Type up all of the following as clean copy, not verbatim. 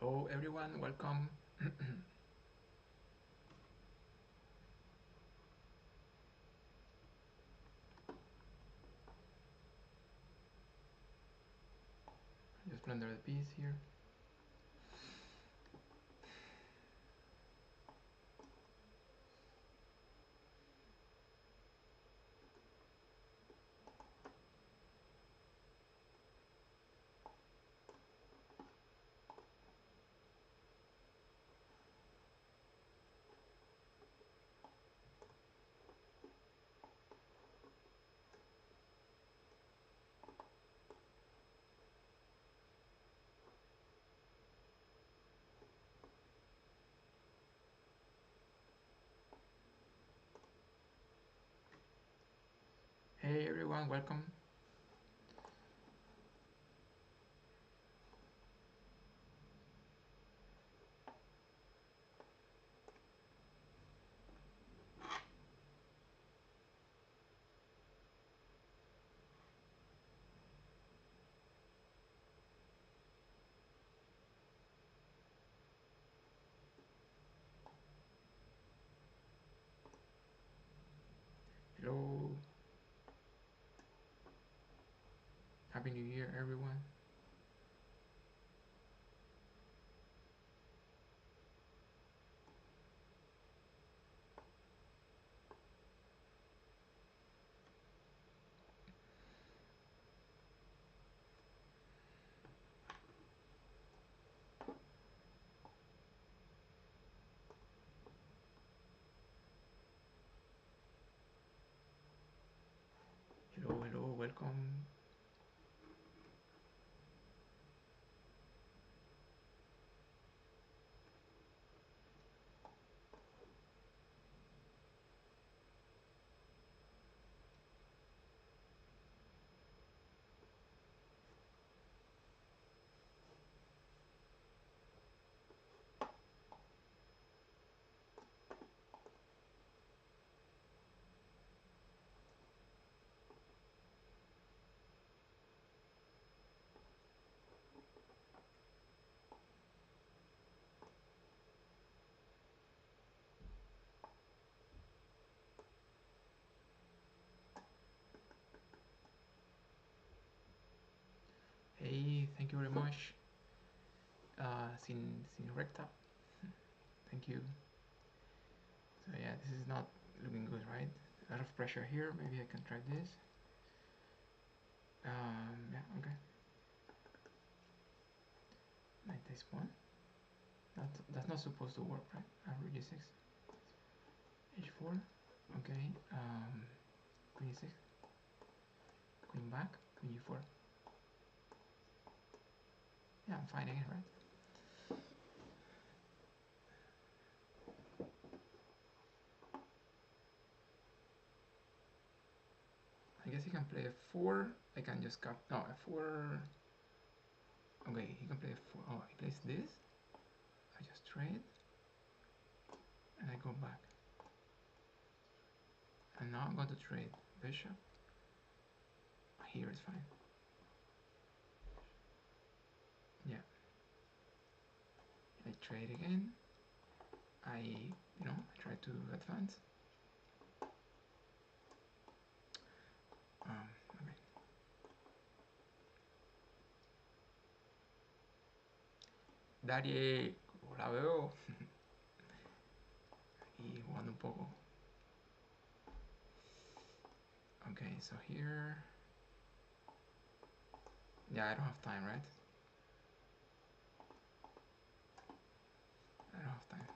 Hello everyone, welcome. Just render the piece here. Hey everyone, welcome. Hello, Happy New Year everyone. Hello, welcome. Hey, thank you very much. Sin recta. Thank you. So yeah, this is not looking good, right? A lot of pressure here. Maybe I can try this. Yeah, okay. Knight takes one. That's not supposed to work, right? Rook g6, h4. Okay. Queen e6, queen back, queen g4. Yeah, I'm fine again, right? I guess he can play f4. I can just cap. No, f4. Okay, he can play f4. Oh, he plays this. I just trade. And I go back. And now I'm going to trade bishop. Here is fine. Yeah. I trade again. I try to advance. Okay. Darie, como la veo. Y jugando un poco. Okay, so here. Yeah, I don't have time, right? I don't have time.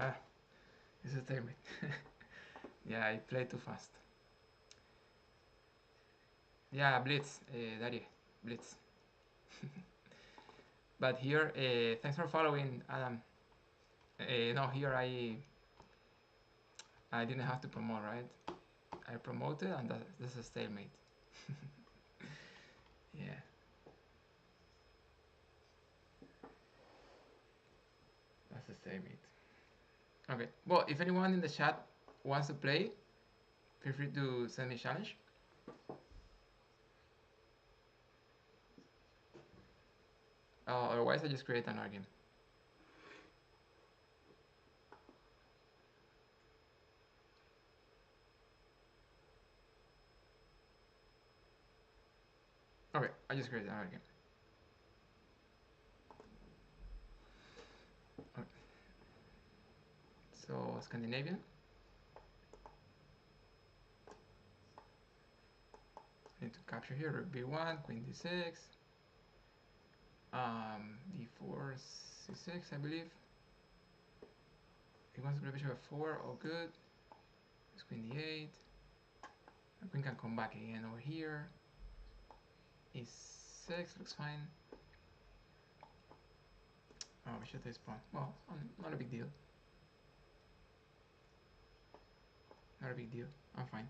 Ah, this is stalemate. Yeah, I played too fast. Yeah, blitz, Darie, blitz. But here, thanks for following, Adam. No, here I didn't have to promote, right? I promoted, and this is a stalemate. Yeah, that's a stalemate. Okay. Well, if anyone in the chat wants to play, feel free to send me a challenge. Otherwise, I just create another game. Okay, I just created another game. Okay. So Scandinavian. Need to capture here rook b1, queen d6, d4, c6, I believe. He wants to play bishop f4, all good. It's queen d8. The queen can come back again over here. e6 looks fine. Oh, bishop takes pawn. Well, not a big deal. Not a big deal. I'm fine.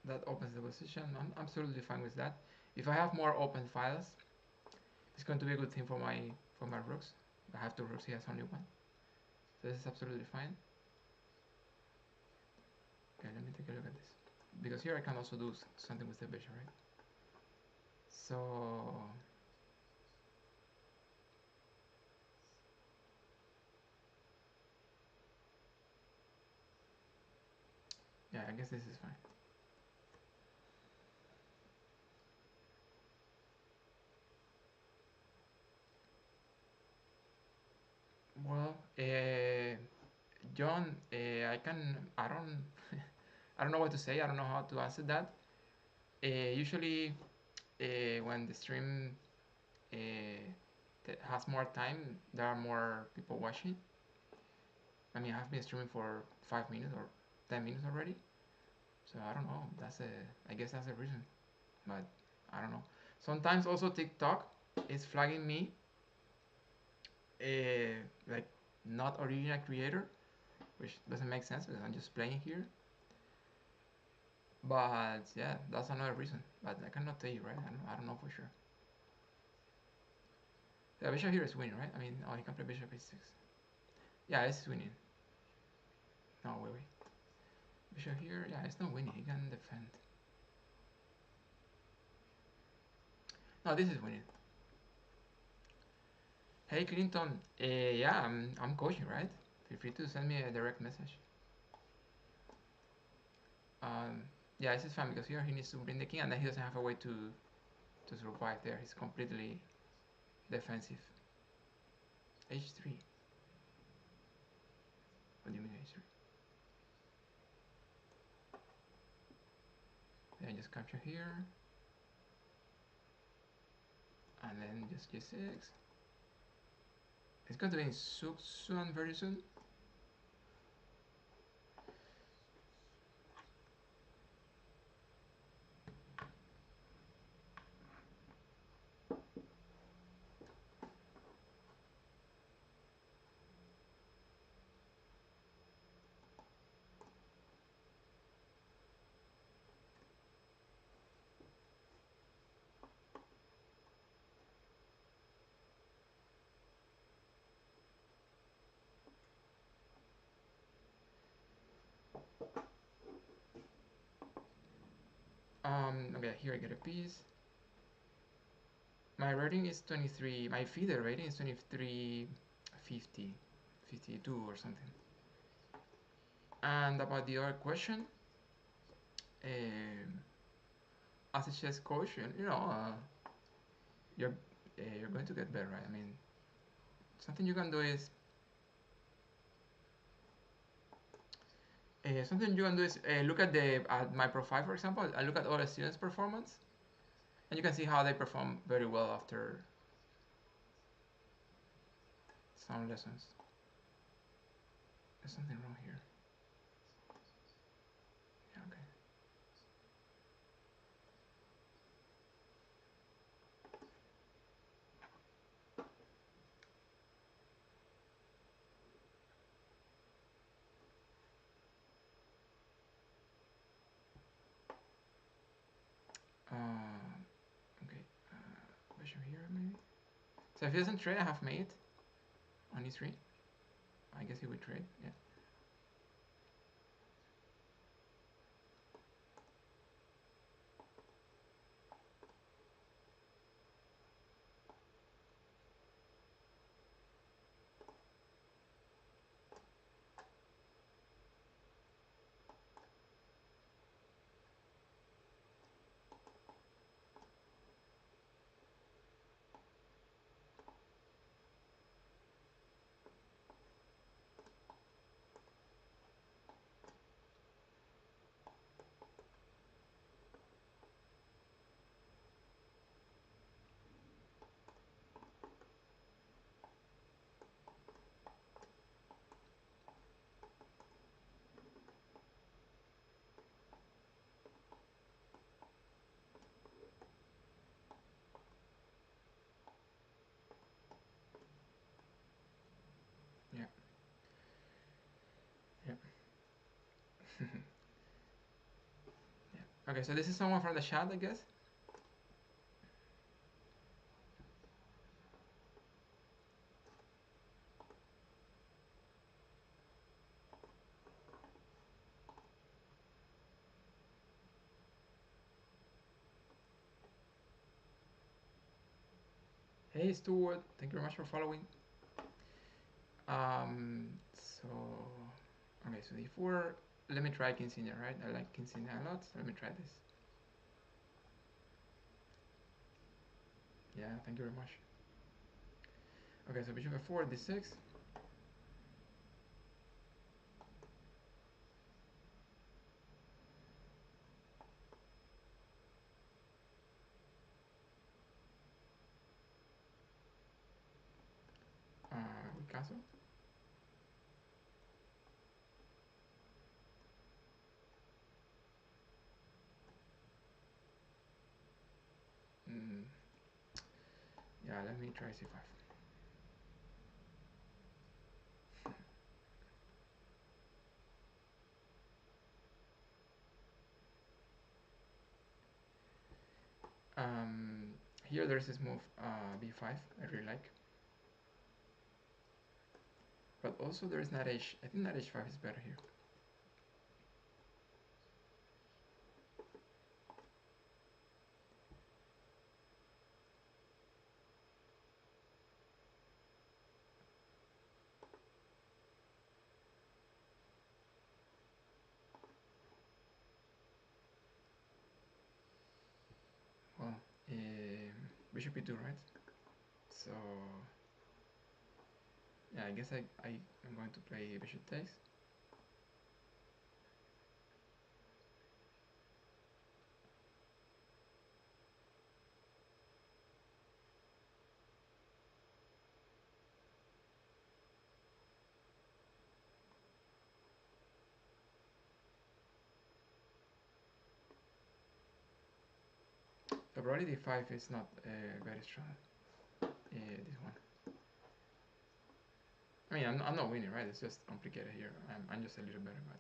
That opens the position. I'm absolutely fine with that. If I have more open files, it's going to be a good thing for my rooks. I have two rooks, he has only one. So this is absolutely fine. Okay, let me take a look at this. Because here I can also do something with the bishop, right? So yeah, I guess this is fine. Well, John, I don't, I don't know what to say. I don't know how to answer that. Usually, when the stream uh, has more time, there are more people watching. I mean, I've been streaming for 5 minutes or 10 minutes already, so I don't know. I guess that's the reason, but I don't know. Sometimes also TikTok is flagging me, like not original creator, which doesn't make sense because I'm just playing here. But yeah, that's another reason. But I cannot tell you, right? I don't know for sure. The bishop here is winning, right? I mean, oh, he can play bishop h6. Yeah, this is winning. No, wait. Bishop here, yeah, it's not winning. He can defend. No, this is winning. Hey, Clinton. Yeah, I'm coaching, right? Feel free to send me a direct message. Um, yeah, this is fine because here he needs to bring the king and then he doesn't have a way to survive there. He's completely defensive. h3. What do you mean h3? Then just capture here. And then just g6. It's going to be in soon, very soon. Okay, here I get a piece. My rating is 23. My feeder rating is 2350, 52 or something. And about the other question, as a chess coach, you're you're going to get better, right? I mean, something you can do is look at my profile, for example. I look at all the students' performance, And you can see how they perform very well after some lessons. There's something wrong here. Yeah, okay. Okay. Bishop here maybe. So if he doesn't trade, I have mate on e3. I guess he would trade. Yeah. Yeah. Yeah. Yeah. Okay, so this is someone from the chat, I guess. Hey Stuart, thank you very much for following. So okay, so d4. Let me try king senior, right? I like king senior a lot. So let me try this. Yeah, thank you very much. Okay, so bishop f4, d6. We castle. Mm, yeah, let me try c5. Here there's this move b5 I really like, but also there's knight h. I think knight h5 is better here. Well, bishop e2, right? So yeah, I guess I am going to play bishop takes. So probably d5 is not very strong. This one. I mean, I'm not winning, right? It's just complicated here. I'm just a little better, but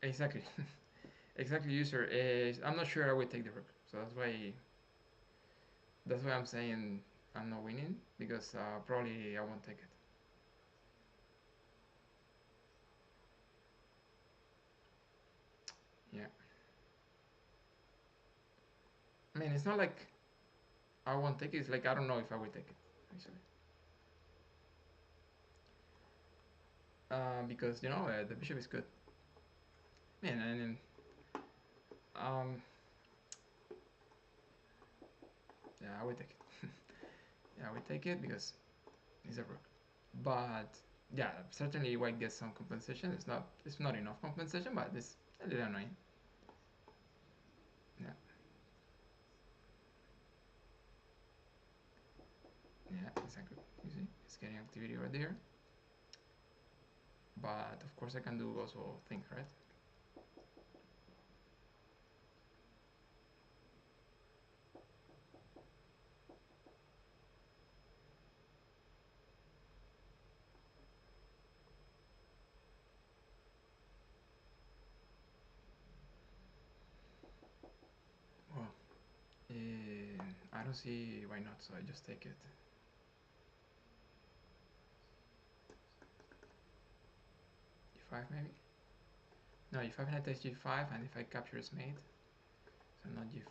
exactly, exactly, user is. I'm not sure I would take the rook, so that's why I'm saying I'm not winning because probably I won't take it. Yeah, I mean it's not like I won't take it. It's like I don't know if I will take it actually. because you know the bishop is good. Man, and um, yeah, I would take it. Yeah, I would take it because it's a rook. But yeah, certainly white gets some compensation. It's not enough compensation, but it's a little annoying. Yeah, yeah, exactly. You see, it's getting activity right there. But of course, I can do also things, right? Well, I don't see why not, so I just take it. E5 maybe? No, e5 and I take g5, and if I capture it's mate, so not g5.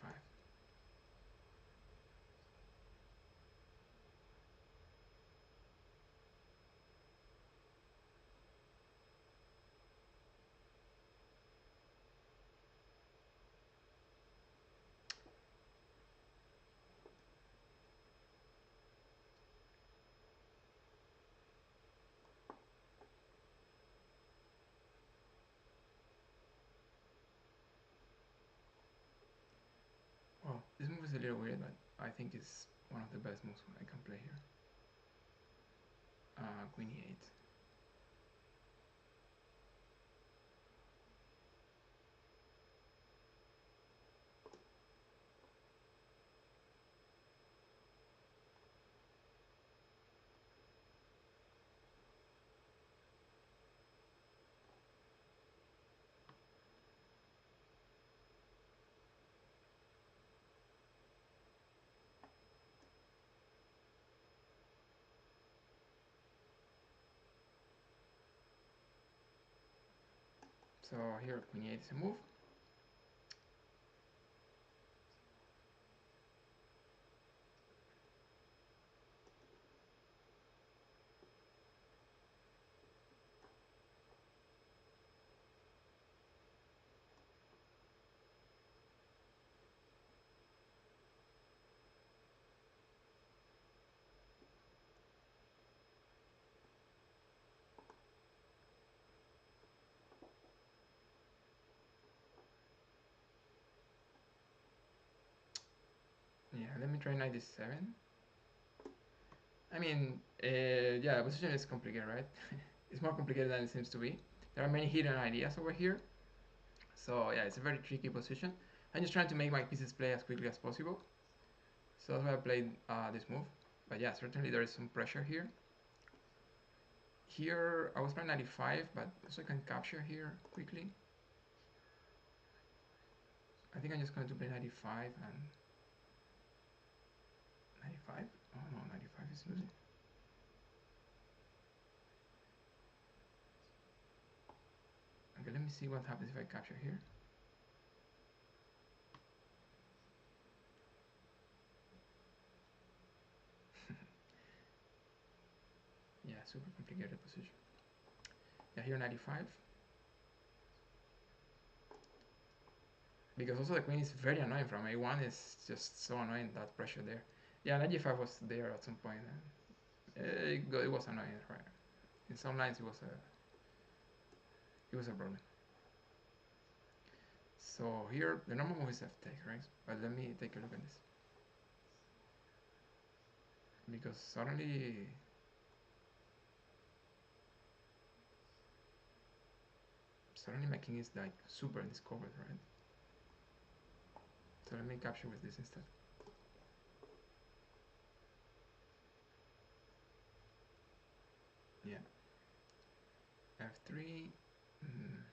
Well, this move is a little weird, but I think it's one of the best moves I can play here. Queen e8. So here queen e8 is a move. Yeah, let me try 97. I mean, yeah, the position is complicated, right? It's more complicated than it seems to be. There are many hidden ideas over here. So yeah, it's a very tricky position. I'm just trying to make my pieces play as quickly as possible. So that's why I played this move. But yeah, certainly there is some pressure here. Here, I was playing 95, but also I can capture here quickly. I think I'm just going to play 95 and 95. Oh no, 95 is losing. Okay, let me see what happens if I capture here. Yeah, super complicated position. Yeah, here 95. Because also the queen is very annoying from a1. Is just so annoying, that pressure there. Yeah, knight g5 was there at some point, and it was annoying, right? In some lines it was a problem. So here the normal move is f take, right? But let me take a look at this, because suddenly my king is like super discovered, right? So let me capture with this instead. Yeah, f3. Mm.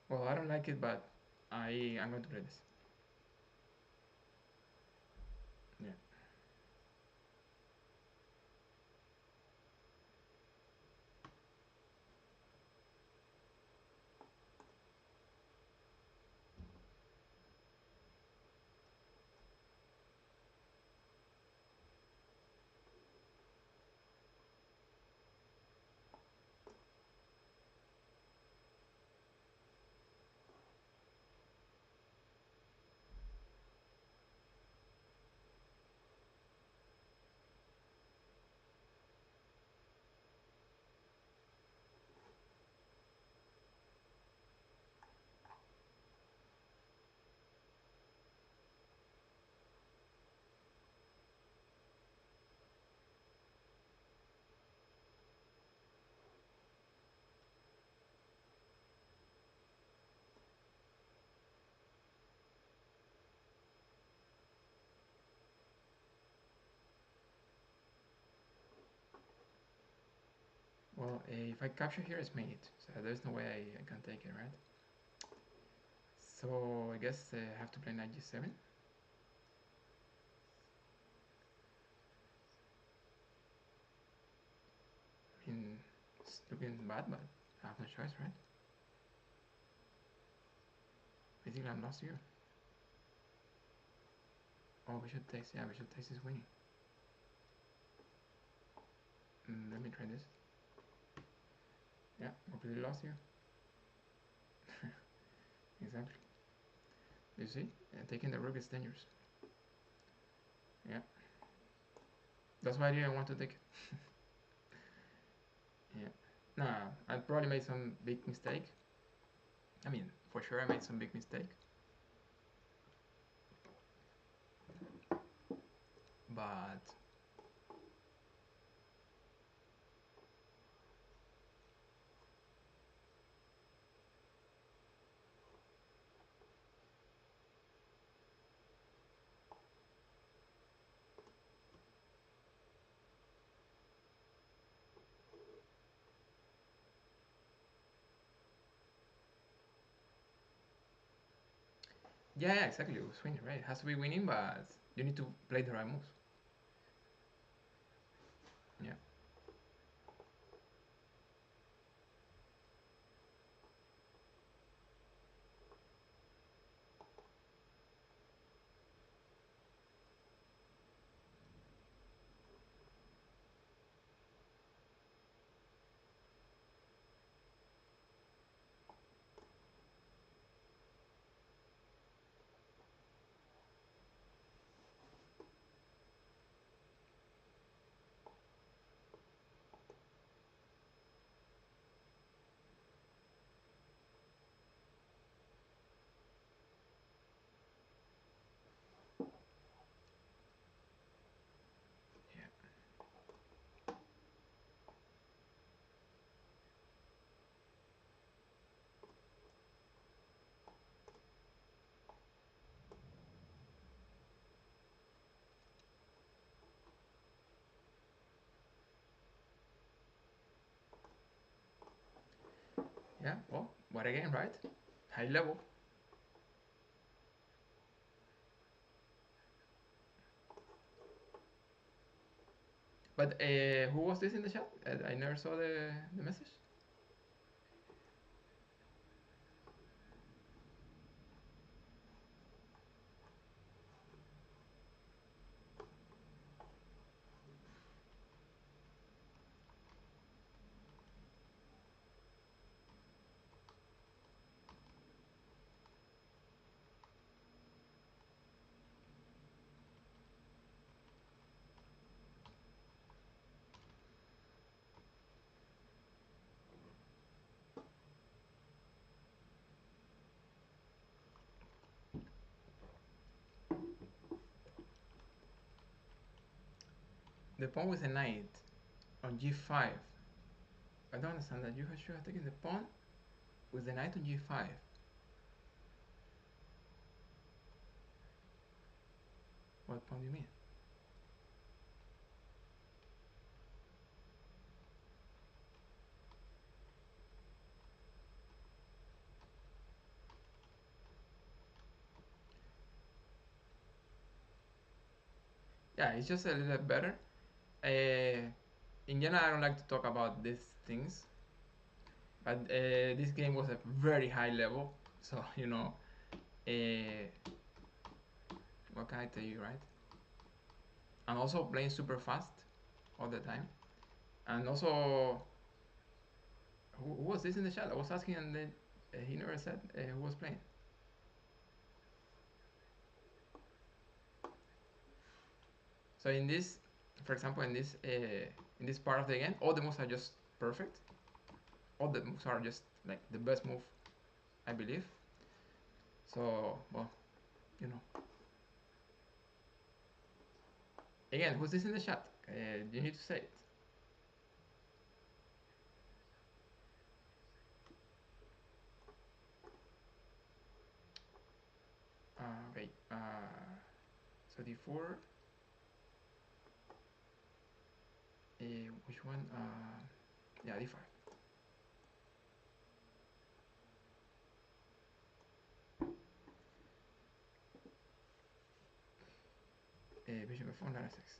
Well, I don't like it, but I'm going to play this. Yeah. Well, if I capture here, it's mate, so there's no way I can take it, right? So I guess I have to play knight g7. I mean, it's looking bad, but I have no choice, right? Basically, I'm lost here. Oh, bishop takes. Yeah, bishop takes is winning. Let me try this. Yeah, completely lost here. Exactly. You see? Taking the rook is dangerous. Yeah. That's why I didn't want to take it. Yeah. Nah, I probably made some big mistake. I mean, for sure I made some big mistake. But yeah, exactly. It was winning, right? It has to be winning, but you need to play the right moves. Yeah. Yeah. Yeah. Well, what again, right? High level. But who was this in the chat? I never saw the message. The pawn with a knight on g5. I don't understand that. You should have taken the pawn with the knight on g5. What pawn do you mean? Yeah, it's just a little better. Uh, in general, I don't like to talk about these things, but this game was a very high level, so uh, what can I tell you, right? And also playing super fast all the time, and also who was this in the chat? I was asking, and then he never said who was playing. So in this, for example, in this part of the game, all the moves are just perfect. All the moves are just like the best move, I believe. So well, you know. Again, who's this in the chat? You need to say it. Okay. So D4. Which one? Yeah, D5. Bishop F1, knight F6.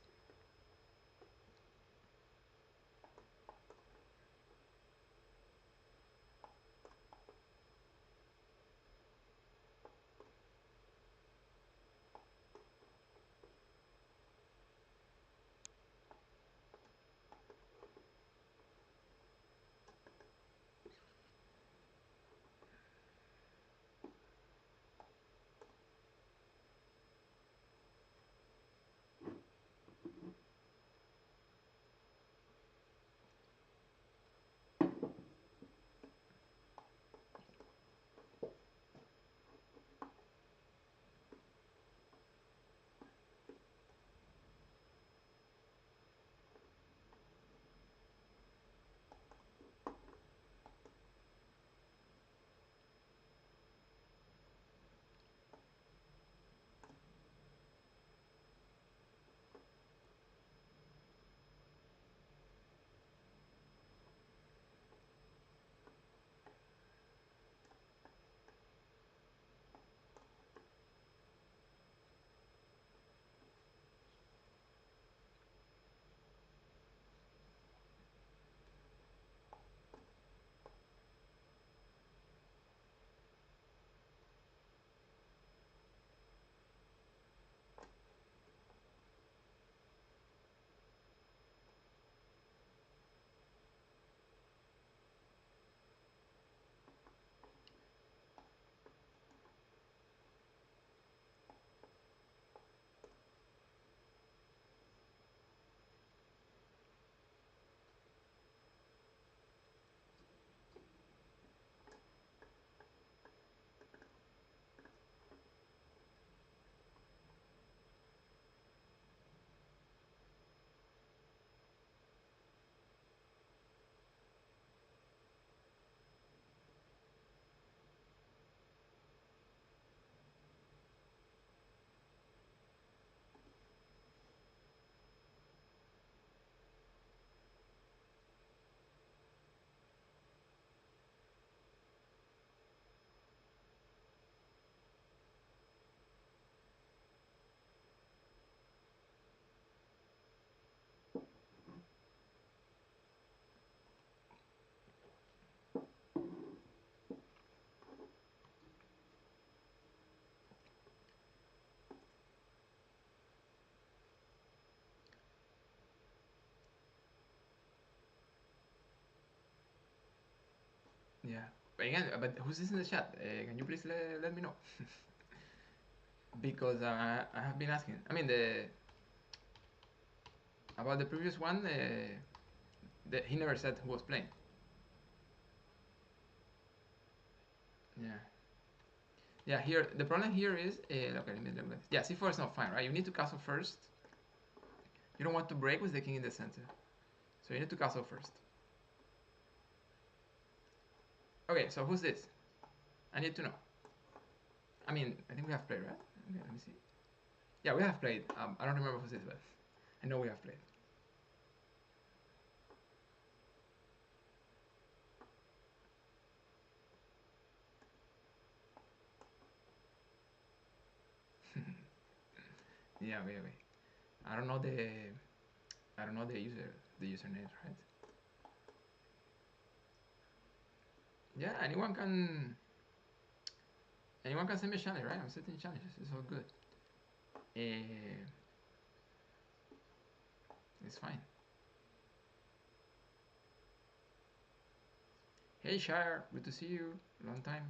Yeah. But again, but who's this in the chat? Can you please let me know? Because I have been asking. I mean, the about the previous one, he never said who was playing. Yeah. Yeah, here the problem here is okay. Let me yeah, C4 is not fine, right? You need to castle first. You don't want to break with the king in the center, so you need to castle first. Okay, so who's this? I need to know. I mean, I think we have played, right? Okay, let me see. Yeah, we have played. I don't remember who's this, but I know we have played. Yeah, wait. I don't know the the username, right? Yeah, anyone can send me a challenge, right? I'm setting challenges. It's all good. Uh, it's fine. Hey Shire, good to see you. Long time.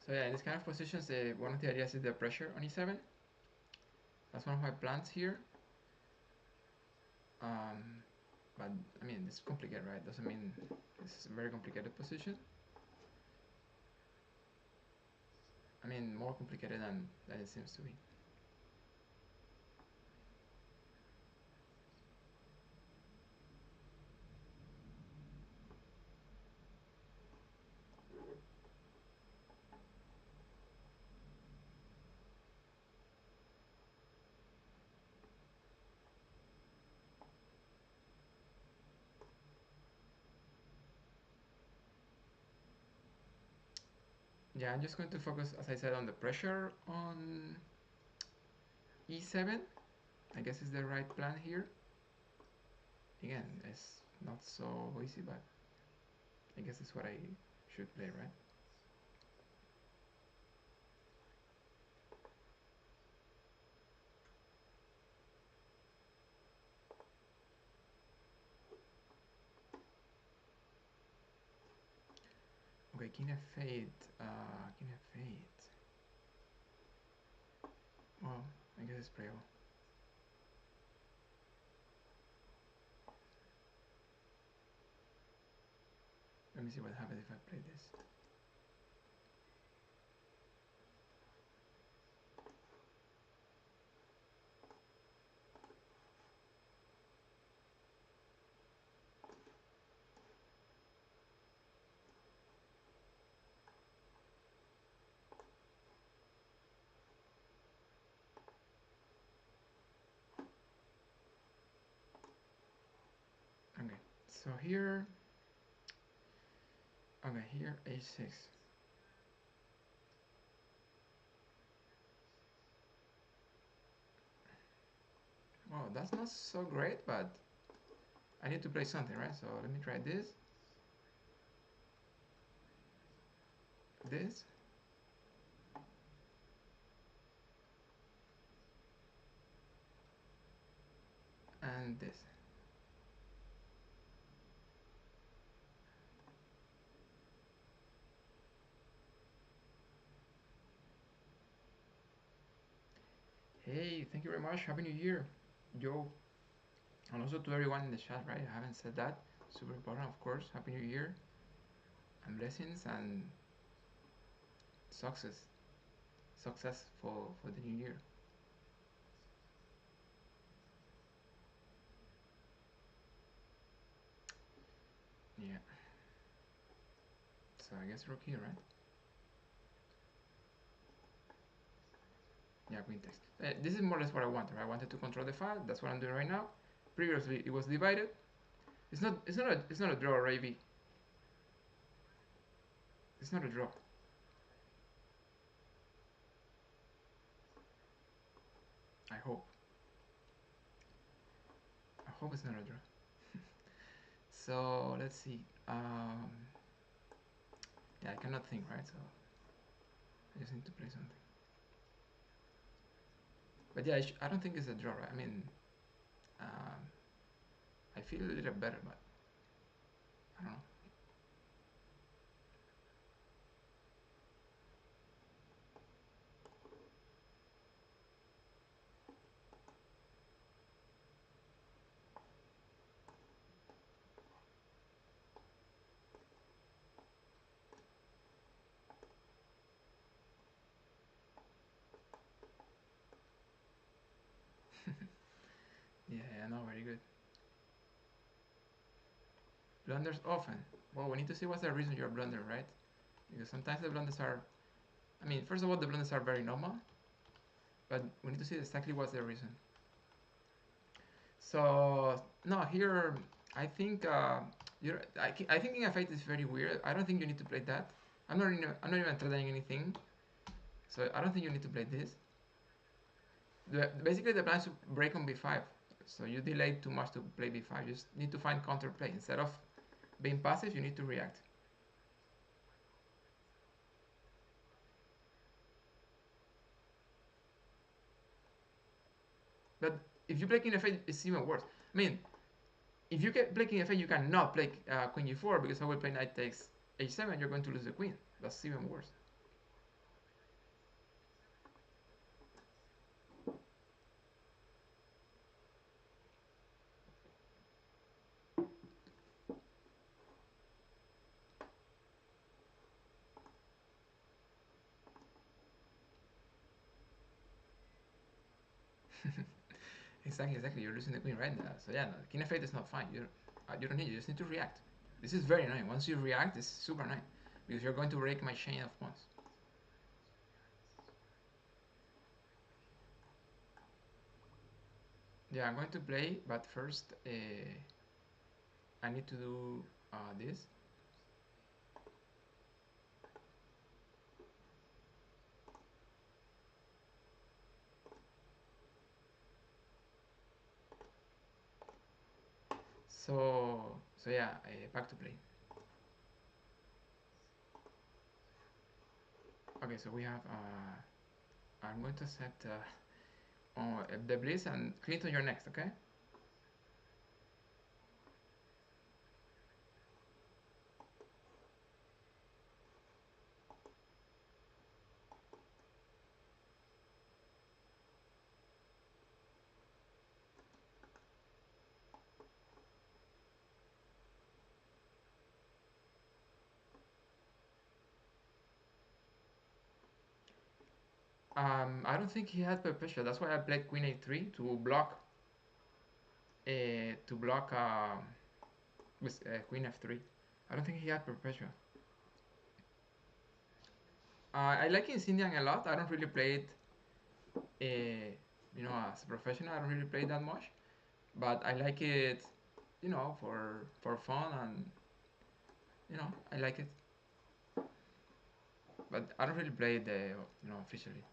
So yeah, in this kind of positions, one of the ideas is the pressure on E7. That's one of my plans here. Um, but I mean, it's complicated, right? Doesn't mean it's a very complicated position. I mean, more complicated than it seems to be. Yeah, I'm just going to focus, as I said, on the pressure on E7. I guess is the right plan here. Again, it's not so easy, but I guess it's what I should play, right? Okay, King F8. King F8. Well, I guess it's playable. Let me see what happens if I play this. Okay, so here, okay, here H6. Well, that's not so great, but I need to play something, right? So let me try this, and this. Hey, thank you very much. Happy New Year, Joe. And also to everyone in the chat, right? I haven't said that. Super important, of course. Happy New Year and blessings and success, success for the new year. Yeah. So I guess rook here, right? Yeah, queen takes. This is more or less what I wanted. Right? I wanted to control the file. That's what I'm doing right now. Previously, it was divided. It's not a draw, Ravy. It's not a draw. I hope. I hope it's not a draw. So let's see. Yeah, I cannot think, right? So I just need to play something. But yeah, I don't think it's a draw, right? I mean, um, I feel a little better, but I don't know. Yeah, yeah, no, very good. Blunders often. Well, we need to see what's the reason you're blundering, right? Because sometimes the blunders are, I mean, first of all, the blunders are very normal, but we need to see exactly what's the reason. So, no, here, I think, I think in a fight is very weird. I don't think you need to play that. I'm not even trying anything, so I don't think you need to play this. Basically, the plan is to break on b5, so you delay too much to play b5. You just need to find counterplay. Instead of being passive, you need to react. But if you play king f8, it's even worse. I mean, if you get play king f8, you cannot play queen g4 because I will play knight takes h7. You're going to lose the queen. That's even worse. Exactly, exactly. You're losing the queen right now. So yeah, no, king f8 is not fine. You don't need. You just need to react. This is very annoying. Once you react, it's super annoying because you're going to break my chain of pawns. Yeah, I'm going to play, but first I need to do this. So yeah, back to play. Okay, so we have. I'm going to set the blitz and Clinton, you're next. Okay. I don't think he had perpetual. That's why I played Queen A3 to block with Queen F3. I don't think he had perpetual. I like Incendian a lot. I don't really play it, as a professional. I don't really play it that much, but I like it, for fun and I like it. But I don't really play it, officially.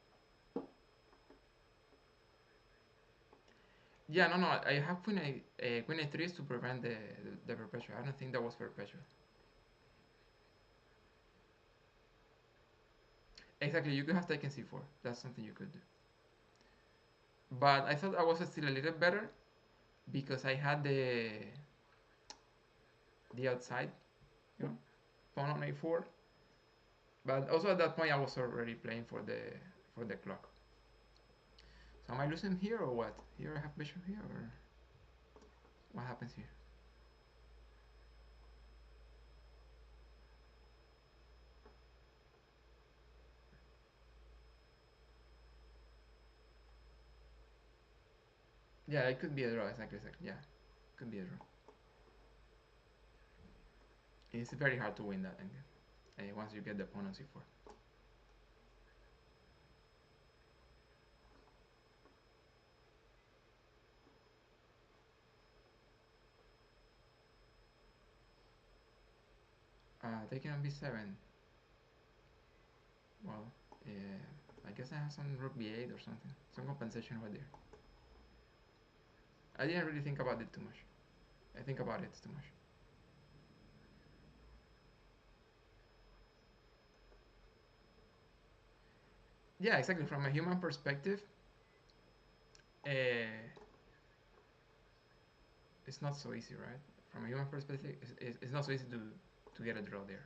Yeah, no, no. I have Queen A3 to prevent the perpetual. I don't think that was perpetual. Exactly, you could have taken c4. That's something you could do. But I thought I was still a little better because I had the outside, you know, pawn on a4. But also at that point I was already playing for the clock. So am I losing here or what? Here I have bishop here or what happens here? Yeah, it could be a draw. Exactly, exactly. Yeah, could be a draw. It's very hard to win that once you get the pawn on c4. Taking on b7. Well, I guess I have some rook b8 or something. Some compensation over there. I didn't really think about it too much. I think about it too much. Yeah, exactly. From a human perspective, uh, it's not so easy, right? From a human perspective, it's not so easy to get a draw there.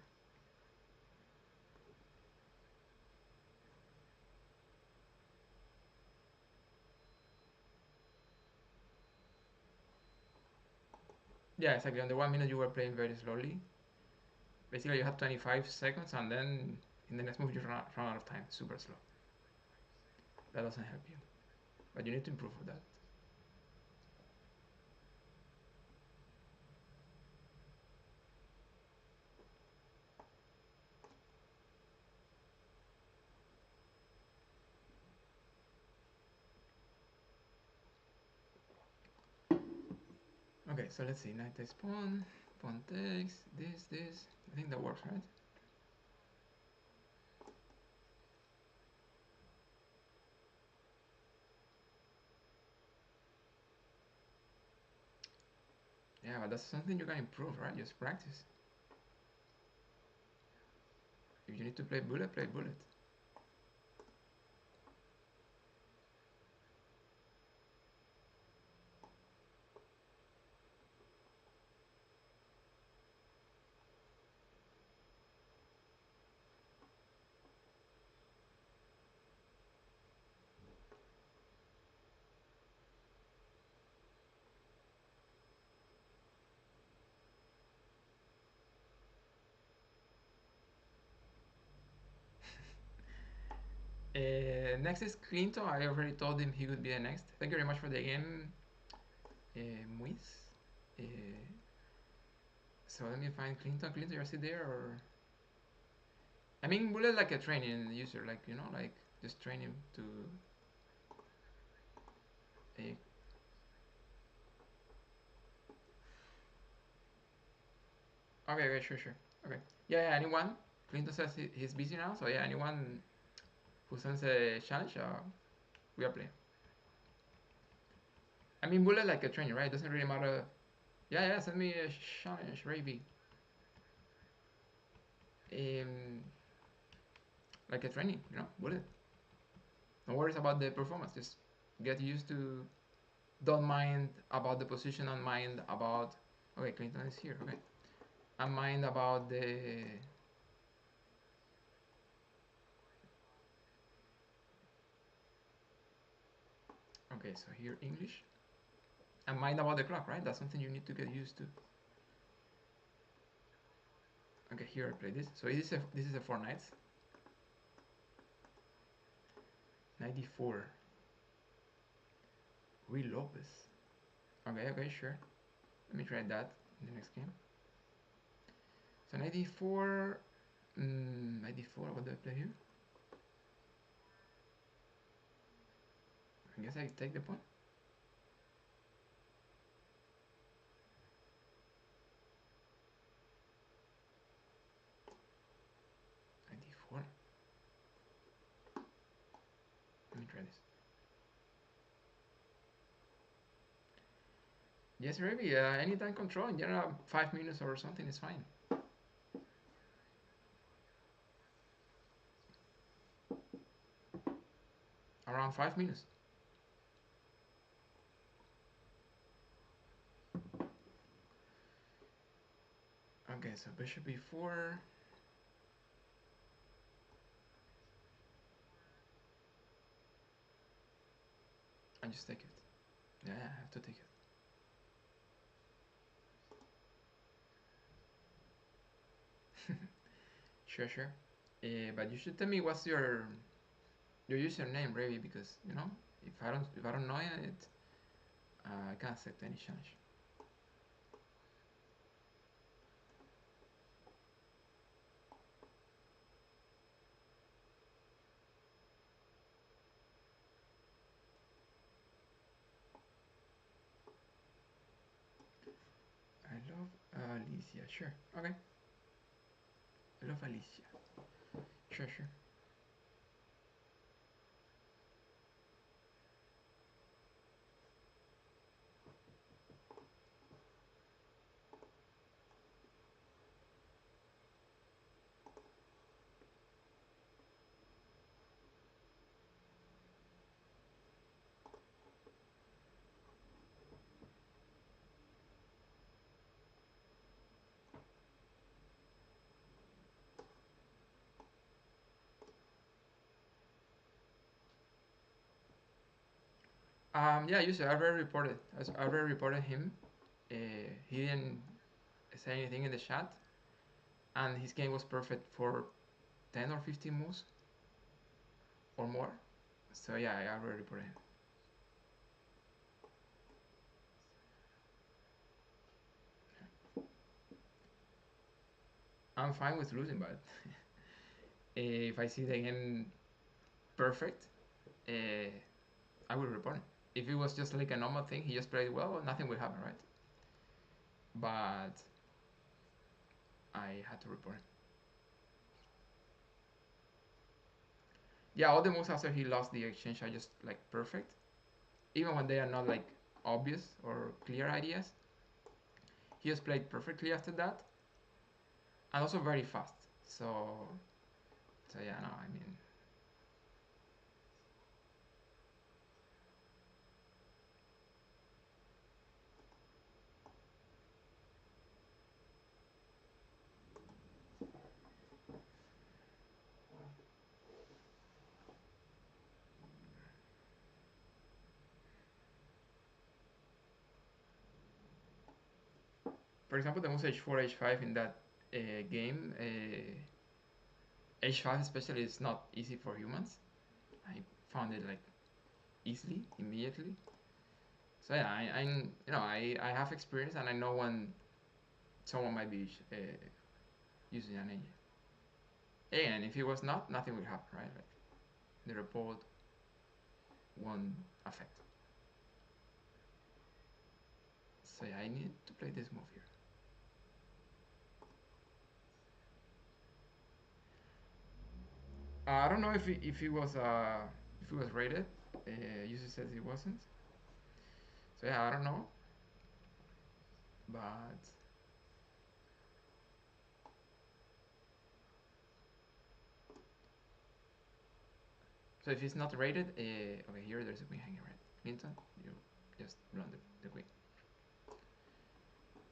Yeah, exactly. On the 1 minute you were playing very slowly. Basically, you have 25 seconds, and then in the next move you run out of time. Super slow. That doesn't help you, but you need to improve with that. Okay, so let's see. Knight takes pawn. Pawn takes this. I think that works, right? Yeah, but that's something you can improve, right? Just practice. If you need to play bullet, play bullet. Next is Clinton. I already told him he would be the next. Thank you very much for the game, Muiz. Uh, so let me find Clinton. Clinton, you're still there, or I mean, bullet like a training user, like like just train him to. Uh, okay, sure. Okay, yeah. Anyone? Clinton says he's busy now, so yeah. Anyone who sends a challenge, we are playing. I mean, bullet like a training, right? Doesn't really matter. Yeah. Send me a challenge, Ravi. Um, like a training, bullet. No worries about the performance. Just get used to. Don't mind about the position and mind about. Okay, Clinton is here. Okay, and mind about the. Okay, so here English. And mind about the clock, right? That's something you need to get used to. Okay, here I play this. So this is a 4 knights. 94. Rui Lopez. Okay, sure. Let me try that in the next game. So 94. 94. What do I play here? I guess I take the pawn. 94. Let me try this. Yes, maybe. Anytime control in general, 5 minutes or something is fine. Around 5 minutes. Okay, so bishop b4. I just take it. Yeah, I have to take it. Sure. But you should tell me what's your username, Ravi, because if I don't know it, I can't accept any challenge. I love Alicia. Sure. Okay. I love Alicia. Sure. Yeah, usually I already reported. I already reported him. He didn't say anything in the chat, and his game was perfect for 10 or 15 moves or more. So yeah, I already reported him. I'm fine with losing, but if I see the game perfect, uh, I will report him. If it was just like a normal thing, he just played well, nothing will happen, right? But I had to report him. Yeah, all the moves after he lost the exchange are just like perfect, even when they are not like obvious or clear ideas. He just played perfectly after that, and also very fast. So yeah, no, I mean, for example, the moves h4, h5 in that game, h5 especially is not easy for humans. I found it like easily, immediately. So yeah, I have experience and I know when someone might be using an engine. And if it was not, nothing would happen, right? Like the report won't affect. So yeah, I need to play this move here. I don't know if it was rated. User says it wasn't. So yeah, I don't know. But so if it's not rated, okay, here there's a queen hanging, right? Clinton, you just run the queen.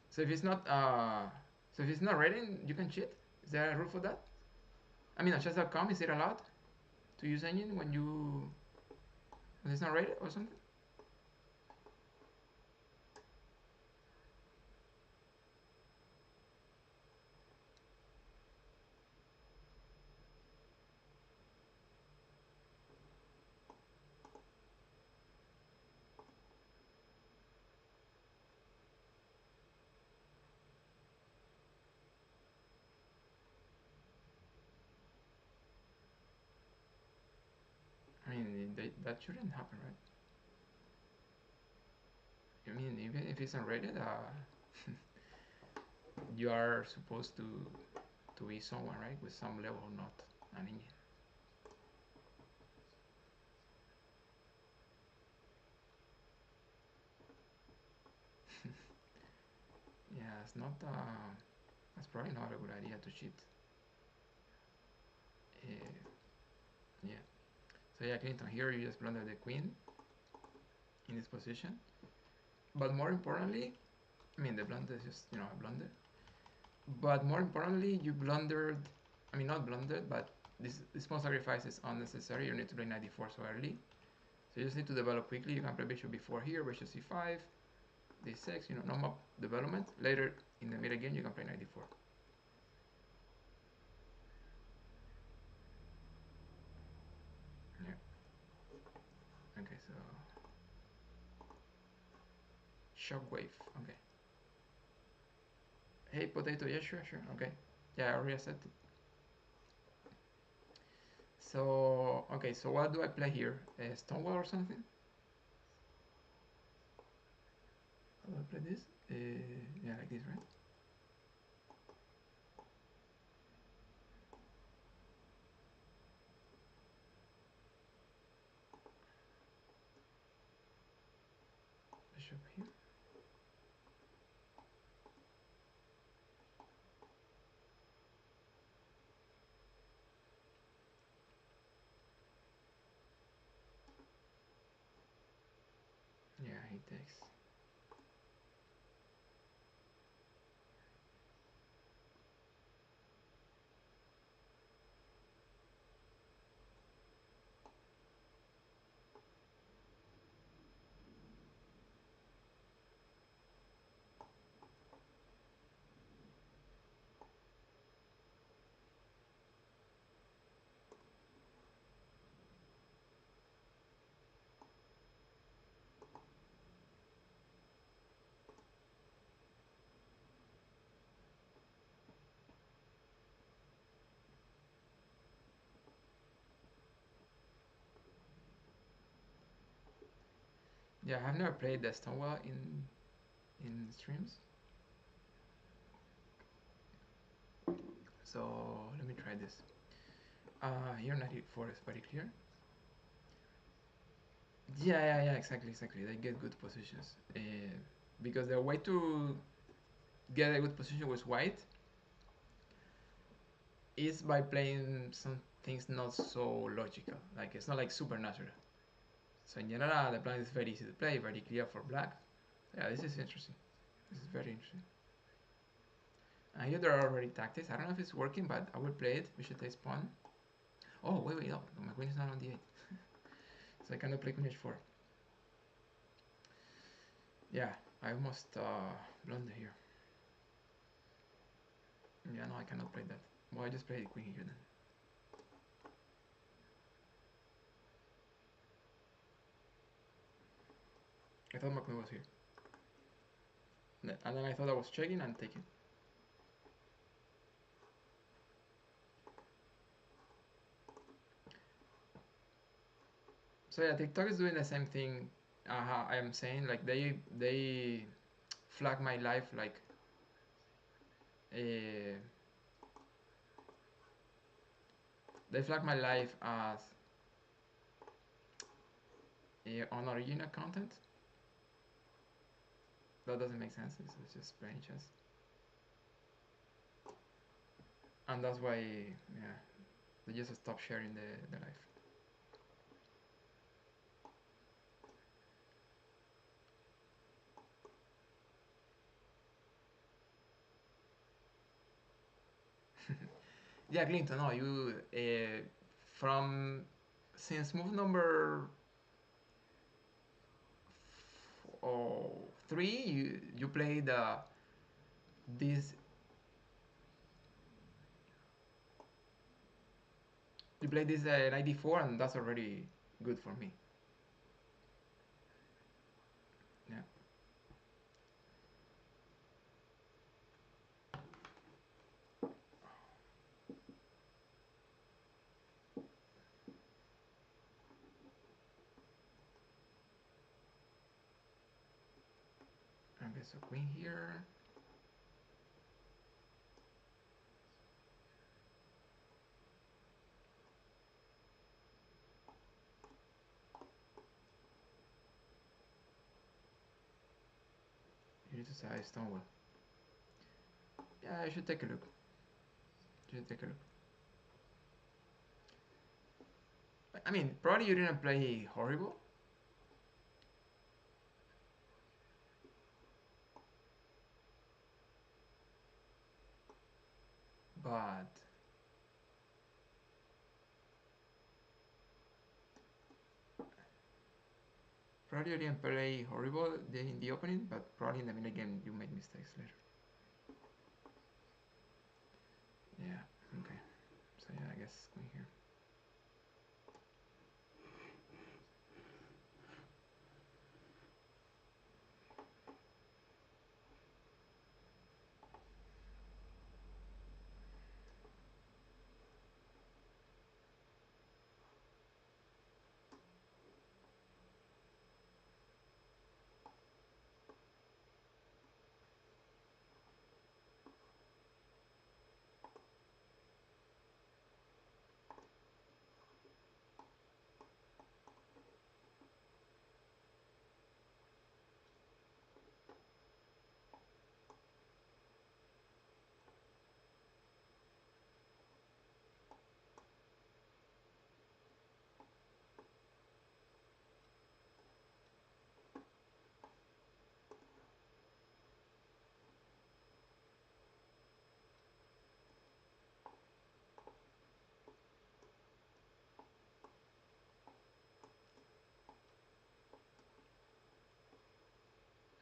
So if it's not rated, you can cheat. Is there a rule for that? I mean, on chess.com, is it allowed to use engine when it's not rated or something? I mean, that shouldn't happen, right? I mean, even if it's unrated, you are supposed to be someone, right, with some level, not an engine. Yeah, it's not. That's probably not a good idea to cheat. Uh, yeah. So yeah, Clinton, here you just blunder the queen in this position. But more importantly, I mean, the blunder is just a blunder. But more importantly, you blundered. I mean, not blundered, but this pawn sacrifice is unnecessary. You need to play knight d4 so early. So you just need to develop quickly. You can play bishop b4 here, bishop c5, d6. No more development. Later in the mid game, you can play knight d4. Yeah. Okay, so shockwave. Okay. Hey, potato. Yeah, sure, sure. Okay. Yeah, I already accepted. So okay, so what do I play here? Stonewall or something? How do I play this? Yeah, like this, right? Bishop here. Yeah, he takes. Yeah, I've never played the Stonewall in streams. So let me try this. Here 94 is very clear. Yeah, exactly. They get good positions. Because the way to get a good position with white is by playing some things not so logical. Like it's not like supernatural. So in general, the plan is very easy to play, very clear for black. Yeah, this is interesting. This is very interesting. And here there are already tactics. I don't know if it's working, but I will play it. We should take pawn. Oh, wait, no. My queen is not on d8. So I cannot play queen h4. Yeah, I almost blunder here. Yeah, no, I cannot play that. Well, I just play the queen here then. I thought my queen was here. And then I thought I was checking and taking. So yeah, TikTok is doing the same thing I am saying. Like they flag my life like uh, they flag my life as unoriginal content. That doesn't make sense. It's just plain chess. And that's why, yeah, they just stop sharing the life. Yeah, Clinton, no, you from since move number 3, you played this you played this 94, and that's already good for me. Yeah. Okay, so queen here. You need to say Stonewall. Yeah, I should take a look. You should take a look. I mean, probably you didn't play horrible, but probably you didn't play horrible in the opening, but probably in the middle game you made mistakes later. Yeah, okay. So yeah, I guess queen here.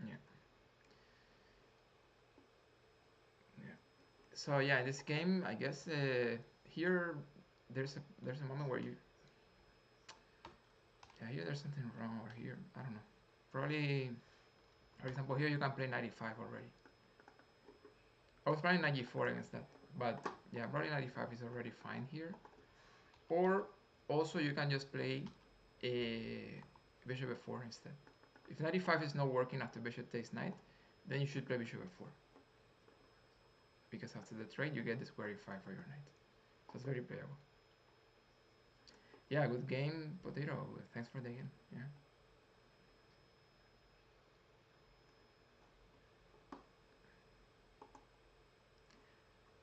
Yeah, yeah. So yeah, in this game, I guess here there's a moment where you yeah, here there's something wrong over here. I don't know. Probably, for example, here you can play 95 already. I was playing 94 against that, but yeah, probably 95 is already fine here. Or also you can just play a bishop f4 instead. if knight e5 is not working after bishop takes knight, then you should play bishop f4. Because after the trade, you get the square e5 for your knight. So it's very playable. Yeah, good game, Potato. Thanks for the game. Yeah.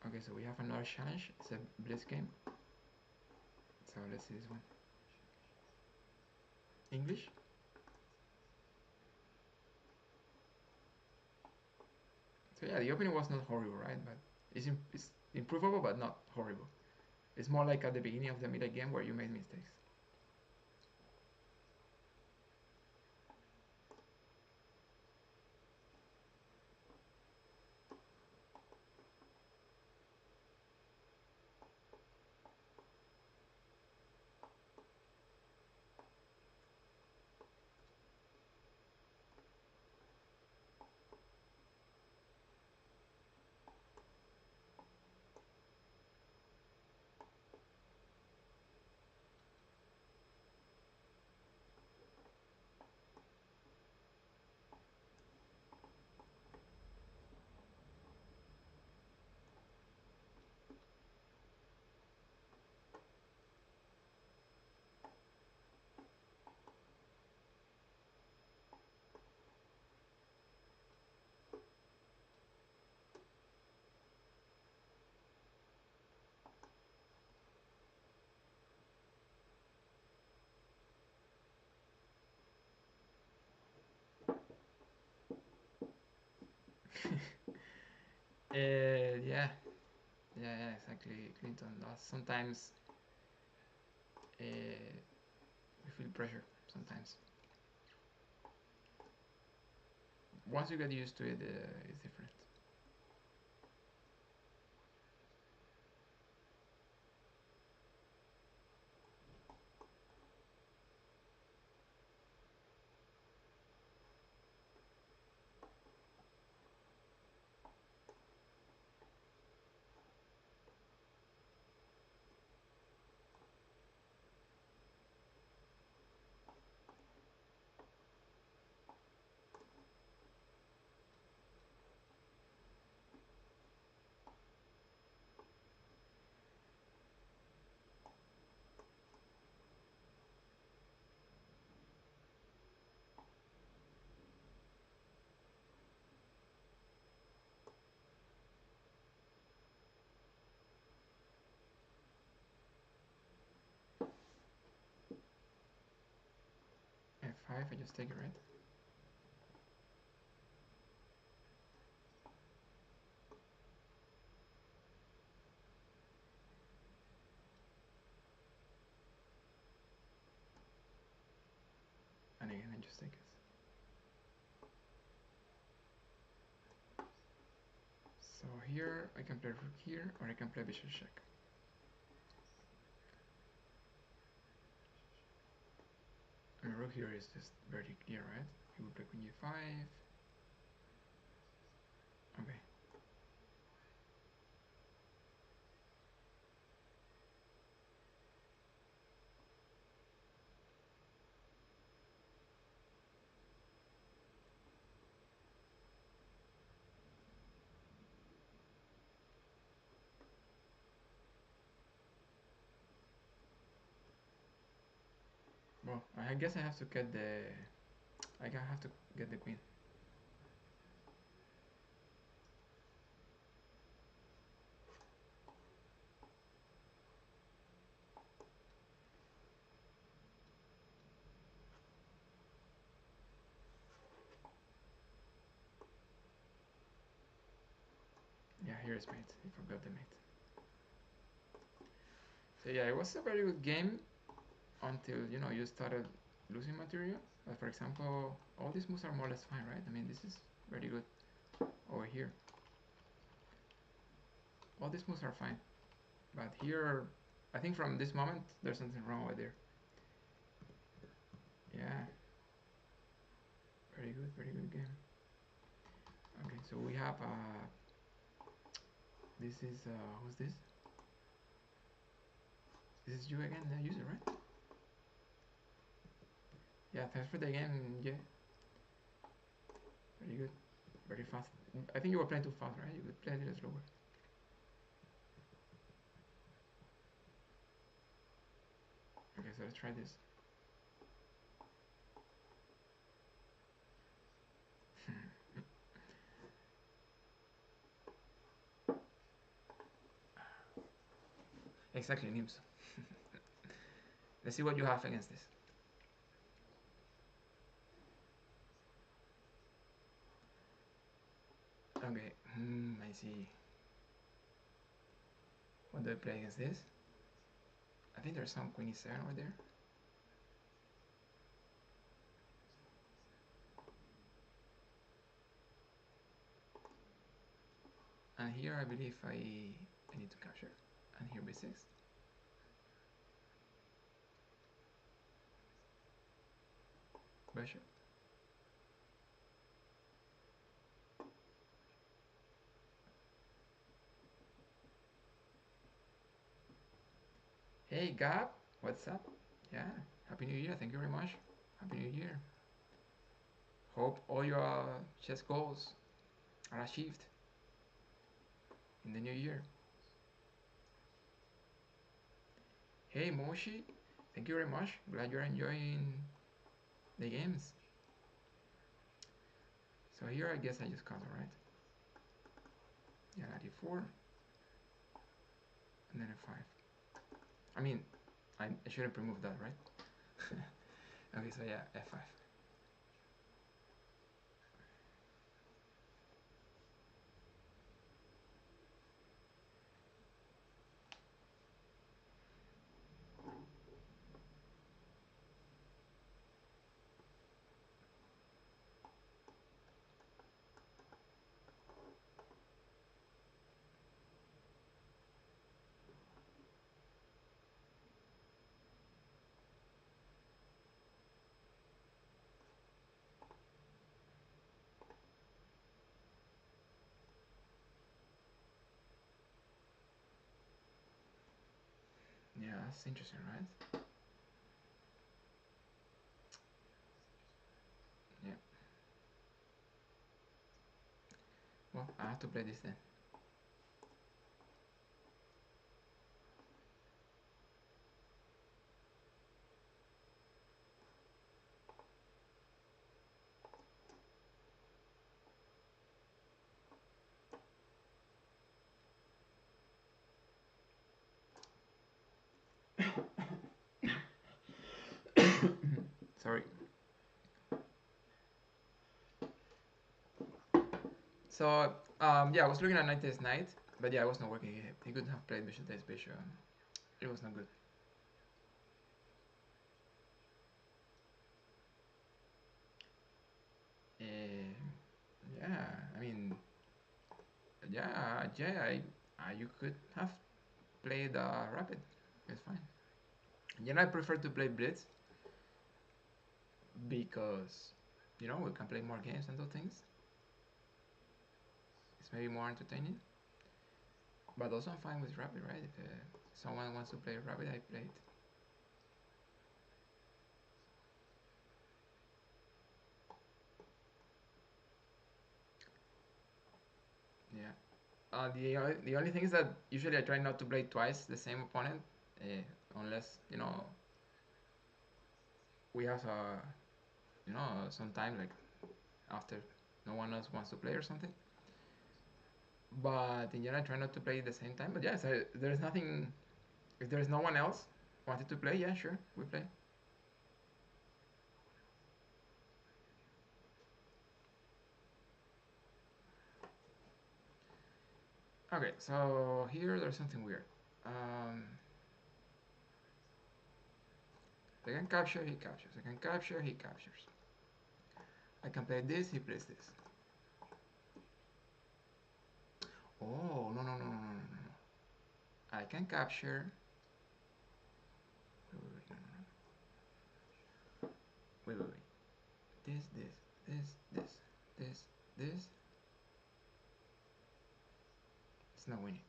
Okay, so we have another challenge. It's a blitz game. So let's see this one. English? So yeah, the opening was not horrible, right? But it's improvable, but not horrible. It's more like at the beginning of the middle game where you made mistakes. Yeah, exactly, Clinton. Sometimes we feel pressure. Sometimes. Once you get used to it, it's different. F5, I just take it, right? And again, I just take it. So here, I can play rook here, or I can play bishop check. And rook here is just very clear, right? He would play queen g5. Okay. Well, I guess I have to get the... I have to get the queen. Yeah, here is mate. I forgot the mate. So yeah, it was a very good game until, you started losing material. For example, all these moves are more or less fine, right? I mean, this is very good over here. All these moves are fine. But here, I think from this moment, there's something wrong over there. Yeah. Very good game. Okay, so we have, this is, who's this? This is you again, the user, right? Yeah, thanks for the game, yeah. Very good. Very fast. I think you were playing too fast, right? You could play a little slower. Okay, so let's try this. Exactly, Nims. Let's see what you have against this. Okay, I see. What do I play against this? I think there's some queen e7 over there. And here I believe I need to capture. And here b6. Bishop. Hey Gab, what's up? Yeah, Happy New Year, thank you very much. Happy New Year. Hope all your chess goals are achieved in the new year. Hey Moshi, thank you very much. Glad you're enjoying the games. So here I guess I just counter, right? Yeah, 94. And then f5. I mean, I shouldn't remove that, right? Okay, so yeah, f5. Yeah, that's interesting, right? Yeah. Well, I have to play this then. Sorry. So, yeah, I was looking at knight this knight, but yeah, it was not working. He couldn't have played bishop takes bishop. It was not good. Uh, yeah, I mean, you could have played rapid. It's fine. Yeah, I prefer to play blitz because we can play more games and those things. It's maybe more entertaining. But also I'm fine with rapid, right? If someone wants to play rapid, I play it. Yeah. The only thing is that usually I try not to play twice the same opponent, unless we have some time like after no one else wants to play or something. But in general, I try not to play at the same time. But yeah, so there's nothing. If there's no one else wanted to play, yeah, sure, we play. Okay, so here there's something weird. I can capture, he captures. I can capture, he captures. I can play this, he plays this. Oh, no, no, no, no, no, no, no. I can capture. Wait, wait, wait, no, no, no. Wait, wait, wait. This. This. It's not winning.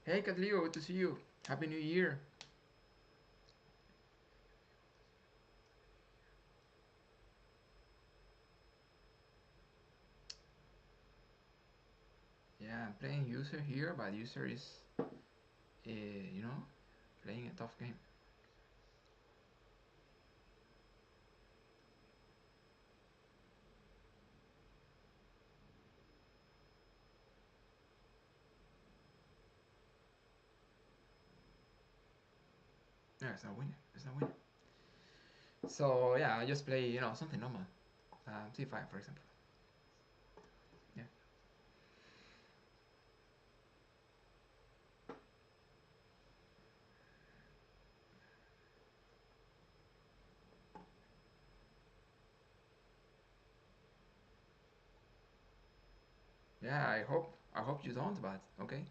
Hey, Catlio, good to see you. Happy New Year. Yeah, I'm playing user here, but user is, you know, playing a tough game. No, it's not winning. It's not winning. So yeah, I just play, something normal. C5, for example. Yeah. Yeah, I hope you don't, but okay.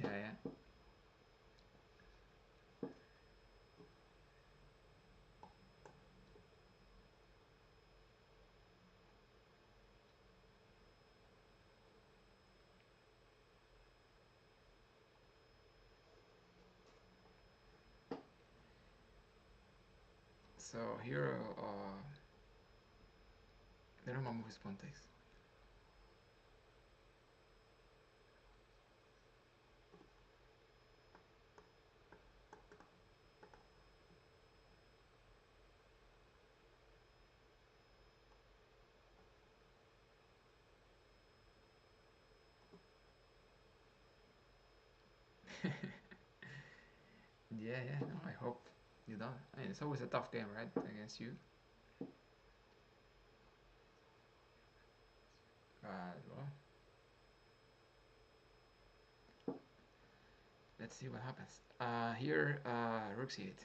Yeah, yeah. So here, the normal move is pawn takes. Yeah, yeah. No, I hope you don't. I mean, it's always a tough game, right, against you. But well, let's see what happens. Here, rook c8.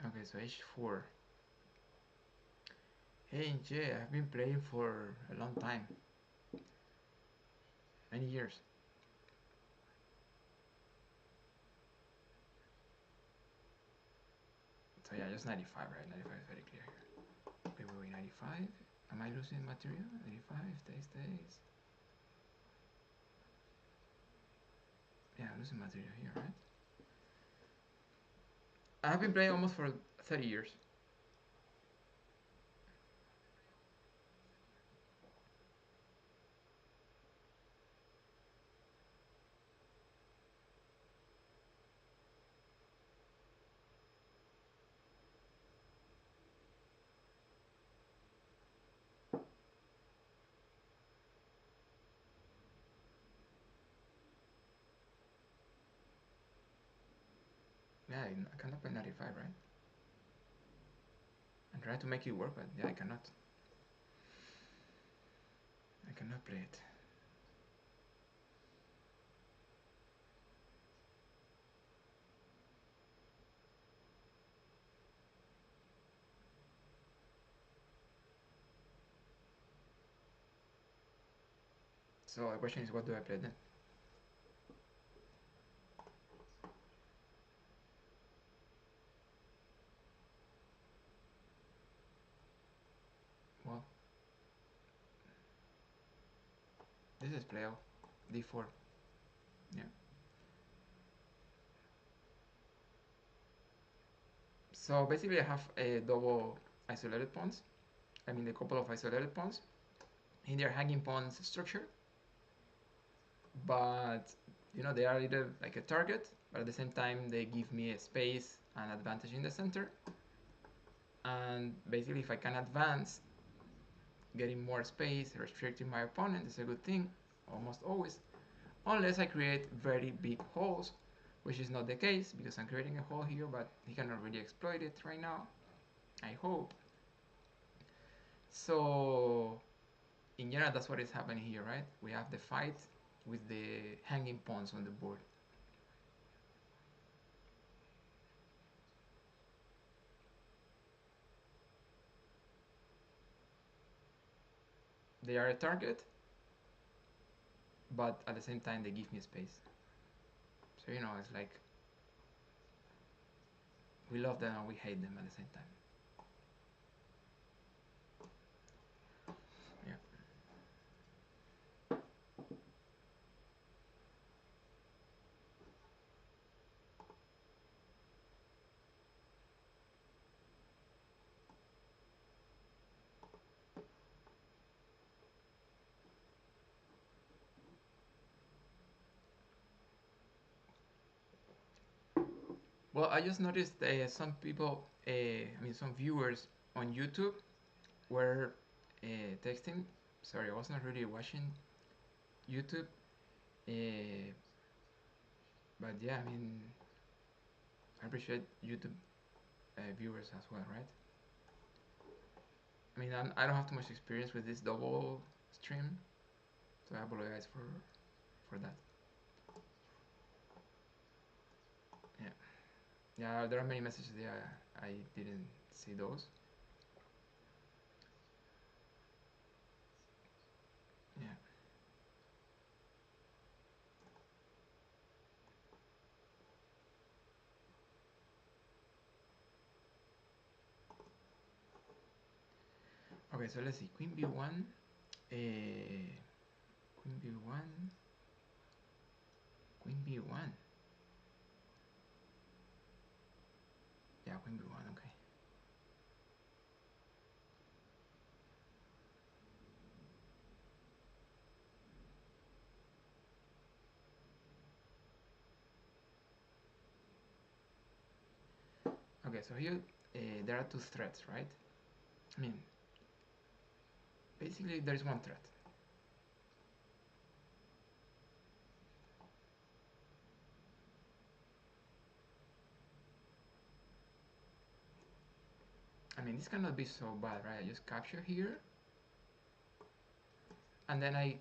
Okay, so h4. Hey, Jay, I've been playing for a long time, many years. So yeah, just 95, right? 95 is very clear here. Okay, wait, 95. Am I losing material? 95, stays. Yeah, I'm losing material here, right? I've been playing almost for 30 years. Yeah, I cannot play 95, right? I'm trying to make it work, but yeah, I cannot. I cannot play it. So the question is, what do I play then? Well, this is playable. D4. Yeah. So basically, I have a double isolated pawns. I mean, a couple of isolated pawns in their hanging pawns structure, but they are either like a target, but at the same time they give me a space and advantage in the center. And basically, if I can advance, getting more space, restricting my opponent is a good thing, almost always, unless I create very big holes, which is not the case because I'm creating a hole here, but he cannot really exploit it right now, I hope. So in general, that's what is happening here, right? We have the fight with the hanging pawns on the board. They are a target, but at the same time they give me space. So you know, it's like we love them and we hate them at the same time. Yeah. Well, I just noticed some people, some viewers on YouTube were texting. Sorry, I was not really watching YouTube, uh, but yeah, I appreciate YouTube viewers as well, right? I don't have too much experience with this double stream, so I apologize for that. Yeah, yeah, there are many messages there. I didn't see those. Yeah. Okay, so let's see. Queen b1, queen b1, queen b1. Yeah, queen b1. Okay. Okay, so here there are two threats, right? I mean, basically there is one threat. This cannot be so bad, right? I just capture here, and then I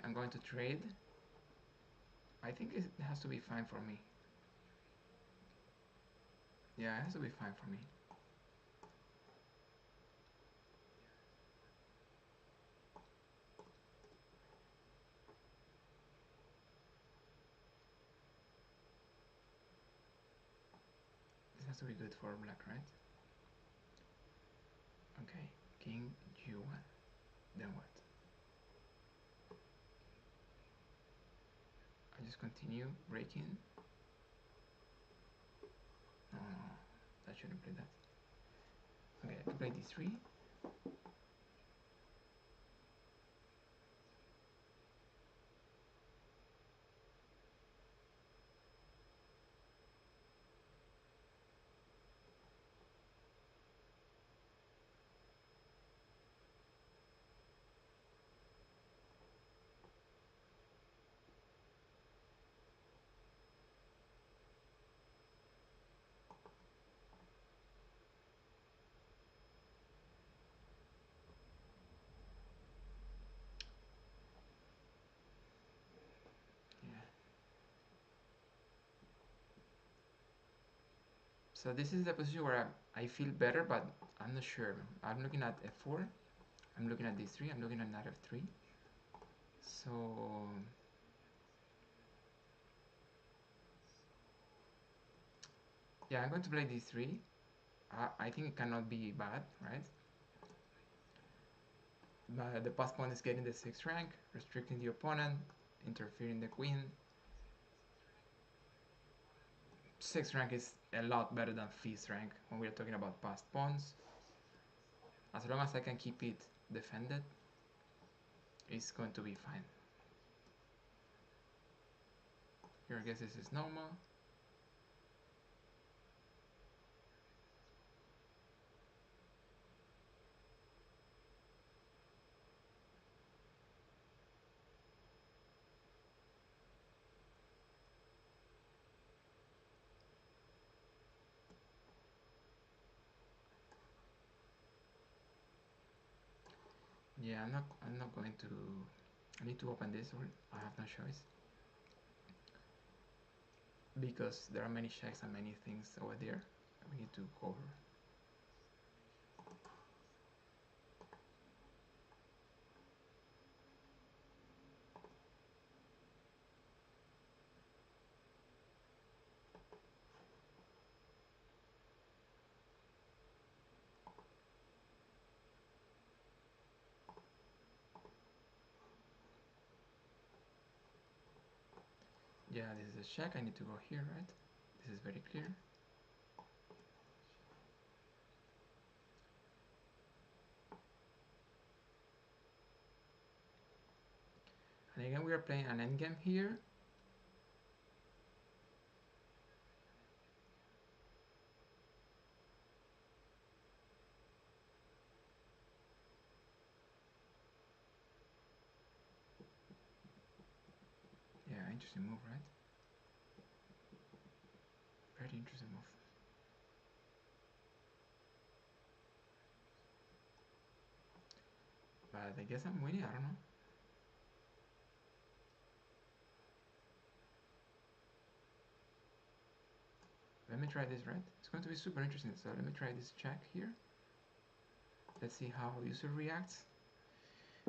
am going to trade. I think it has to be fine for me. Yeah, it has to be fine for me. This has to be good for black, right? Okay, king g1. Then what? I just continue breaking. No, that shouldn't play that. Okay, I can play d3. Yeah. So this is the position where I feel better, but I'm not sure. I'm looking at f4. I'm looking at d3. I'm looking at knight f3. So yeah, I'm going to play d3. I think it cannot be bad, right? But the pass pawn is getting the 6th rank, restricting the opponent, interfering the queen. 6th rank is a lot better than 5th rank when we're talking about passed pawns. As long as I can keep it defended, it's going to be fine. Here, I guess this is normal. Yeah, I'm not going to. I need to open this, or I have no choice because there are many checks and many things over there we need to cover. Yeah, this is a check. I need to go here, right? This is very clear. And again, we are playing an endgame here. Yeah, interesting move, right? Very interesting move. But I guess I'm winning. I don't know. Let me try this, right? It's going to be super interesting. So let me try this check here. Let's see how user reacts.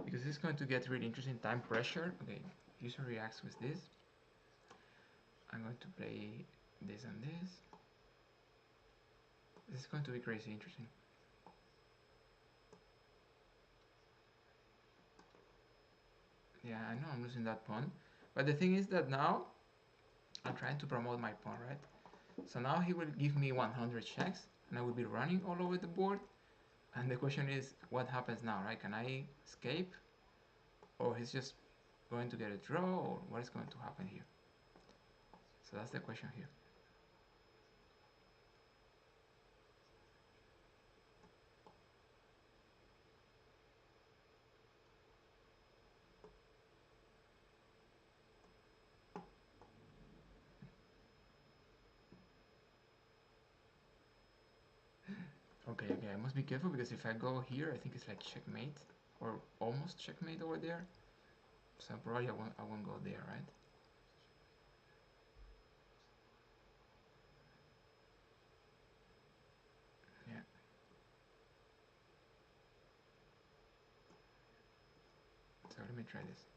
Because it's going to get really interesting. Time pressure. Okay, user reacts with this. I'm going to play this and this. This is going to be crazy interesting. Yeah, I know I'm losing that pawn. But the thing is that now I'm trying to promote my pawn, right? So now he will give me 100 checks and I will be running all over the board. And the question is, what happens now, right? Can I escape? Or he's just going to get a draw? Or what is going to happen here? So that's the question here. Okay, I must be careful because if I go here, I think it's like checkmate or almost checkmate over there. So probably I won't go there, right? Yeah. So let me try this.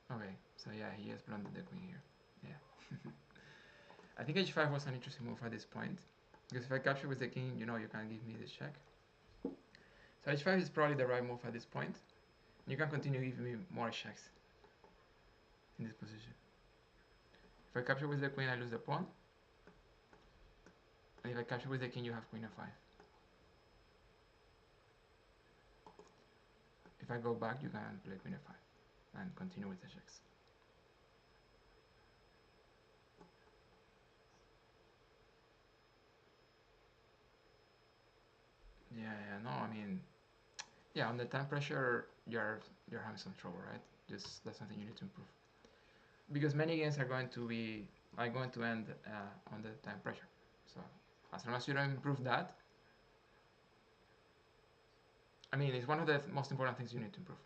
Okay, so yeah, he has blundered the queen here. Yeah. I think h5 was an interesting move at this point. Because if I capture with the king, you can give me this check. So h5 is probably the right move at this point. You can continue giving me more checks in this position. If I capture with the queen, I lose the pawn. And if I capture with the king, you have queen f5. If I go back, you can play queen f5 and continue with the checks. Yeah, no, I mean, yeah, on the time pressure, you're having some trouble, right? Just that's something you need to improve. Because many games are going to end on the time pressure. So as long as you don't improve that, I mean, it's one of the most important things you need to improve.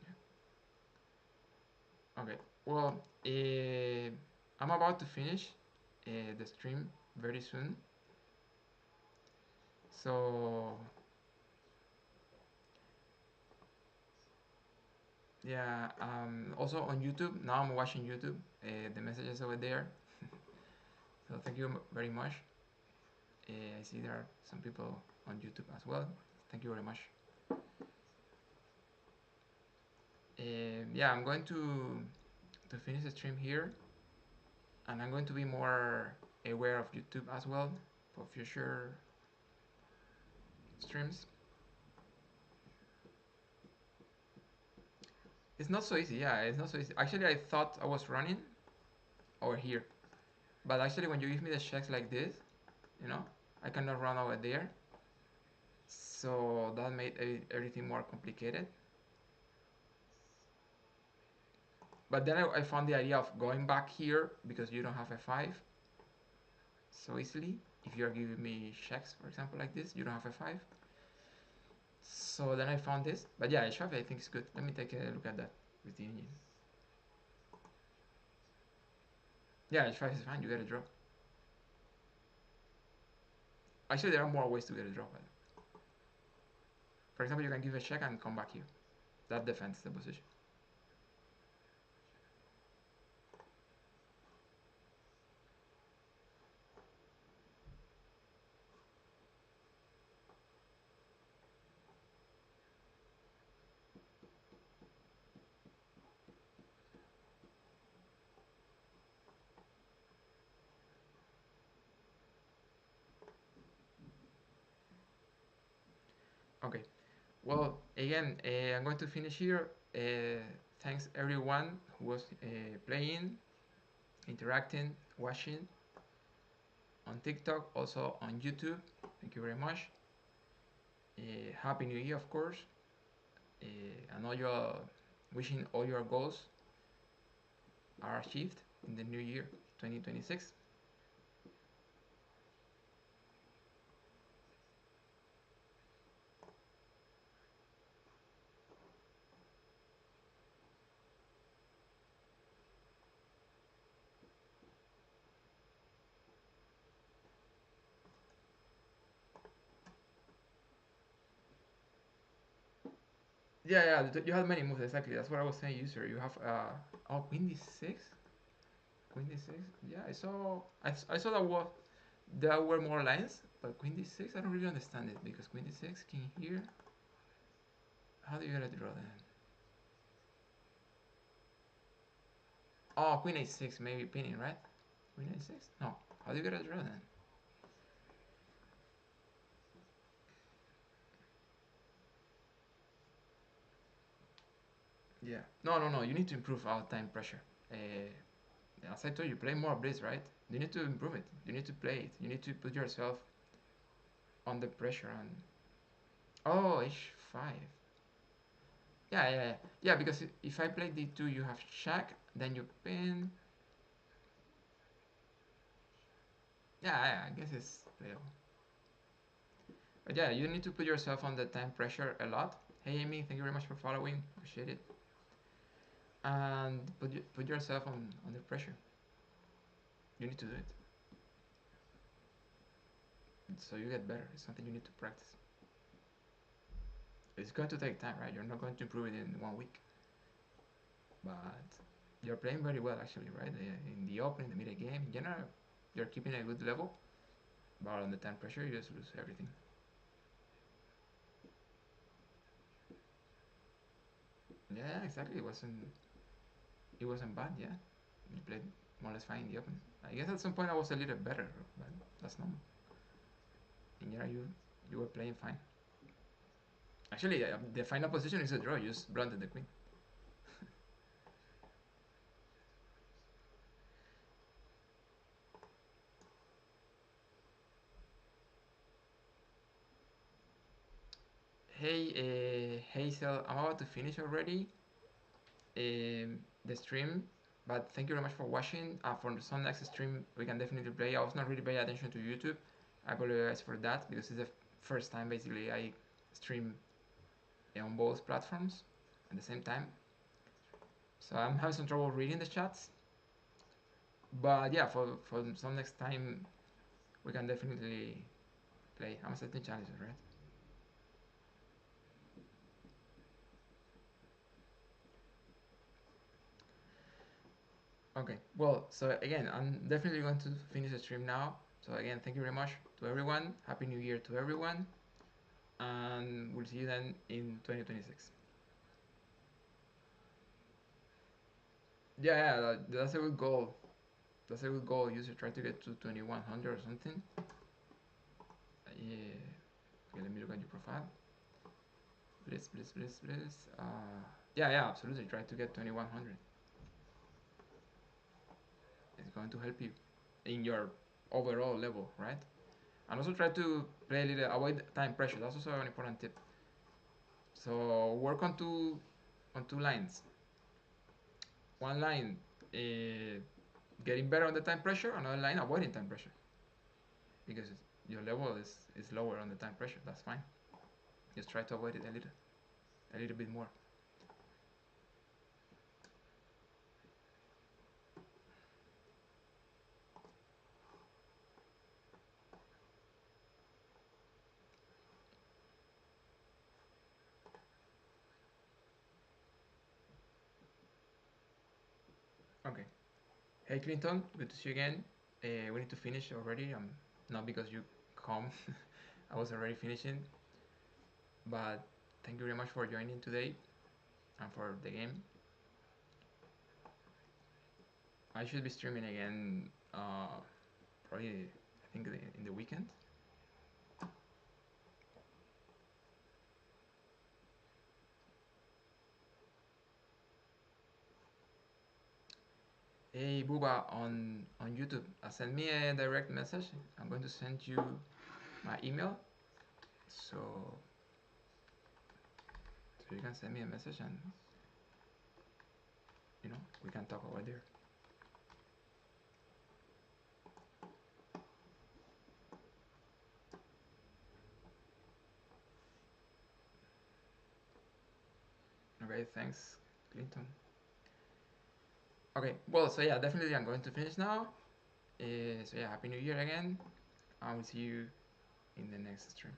Yeah. Okay. Well, I'm about to finish the stream very soon. So yeah. Also on YouTube now, I'm watching YouTube. The messages over there. So thank you very much. I see there are some people on YouTube as well. Thank you very much. Yeah, I'm going to finish the stream here, and I'm going to be more aware of YouTube as well for future streams. It's not so easy. Yeah, it's not so easy. Actually, I thought I was running, over here. But actually, when you give me the checks like this, you know, I cannot run over there. So that made everything more complicated. But then I found the idea of going back here because you don't have f5 so easily. If you're giving me checks, for example, like this, you don't have f5. So then I found this. But yeah, h5 I think is good. Let me take a look at that with the engine. Yeah, h5 is fine. You get a draw. Actually, there are more ways to get a draw. But for example, you can give a check and come back here. That defends the position. Okay. Well, again, I'm going to finish here. Thanks everyone who was playing, interacting, watching on TikTok, also on YouTube. Thank you very much. Happy New Year, of course. And all your wishing all your goals are achieved in the new year, 2026. Yeah, yeah, you have many moves exactly. That's what I was saying. User, you have oh, queen d6, queen d6. Yeah, I saw that was there were more lines, but queen d6 I don't really understand it because queen d6 king here. How do you get a draw then? Oh, queen a6 maybe pinning, right? Queen a6? No. How do you get a draw then? Yeah. No, no, no. You need to improve our time pressure. As I told you, play more blitz, right? You need to improve it. You need to play it. You need to put yourself under pressure and oh, h5. Yeah, yeah, yeah. Yeah, because if I play d2, you have check, then you pin. Yeah, yeah, I guess it's playable. But yeah, you need to put yourself under time pressure a lot. Hey, Amy, thank you very much for following. Appreciate it. And put yourself under pressure. You need to do it. So you get better. It's something you need to practice. It's going to take time, right? You're not going to improve it in 1 week. But you're playing very well, actually, right? In the open, in the middle game, in general, you're keeping a good level. But on the time pressure, you just lose everything. Yeah, exactly. It wasn't bad. Yeah, you played more or less fine in the open. I guess at some point I was a little better, but that's normal. In general, you were playing fine. Actually, the final position is a draw. You just blunted the queen. Hey, Hazel, I'm about to finish already the stream, but thank you very much for watching. For some next stream, we can definitely play. I was not really paying attention to YouTube. I apologize for that because it's the first time basically I stream on both platforms at the same time. So I'm having some trouble reading the chats. But yeah, for some next time, we can definitely play. I'm setting challenges, right? Okay, well, so again, I'm definitely going to finish the stream now. So again, thank you very much to everyone. Happy New Year to everyone. And we'll see you then in 2026. Yeah, yeah, that's a good goal. That's a good goal. You should try to get to 2100 or something. Yeah. Okay, let me look at your profile. Please, please, please, please. Yeah, yeah, absolutely. Try to get 2100. It's going to help you in your overall level, right? And also try to play a little, avoid time pressure. That's also an important tip. So work on two lines. One line, getting better on the time pressure. Another line, avoiding time pressure, because your level is lower on the time pressure. That's fine. Just try to avoid it a little bit more. Okay. Hey Clinton, good to see you again. We need to finish already. Not because you come, I was already finishing. But thank you very much for joining today and for the game. I should be streaming again, probably I think in the weekend. Hey Buba on YouTube, send me a direct message. I'm going to send you my email, so you can send me a message and we can talk over there. Okay, thanks, Clinton. Okay, well, so yeah, definitely I'm going to finish now. So yeah, happy New Year again. I will see you in the next stream.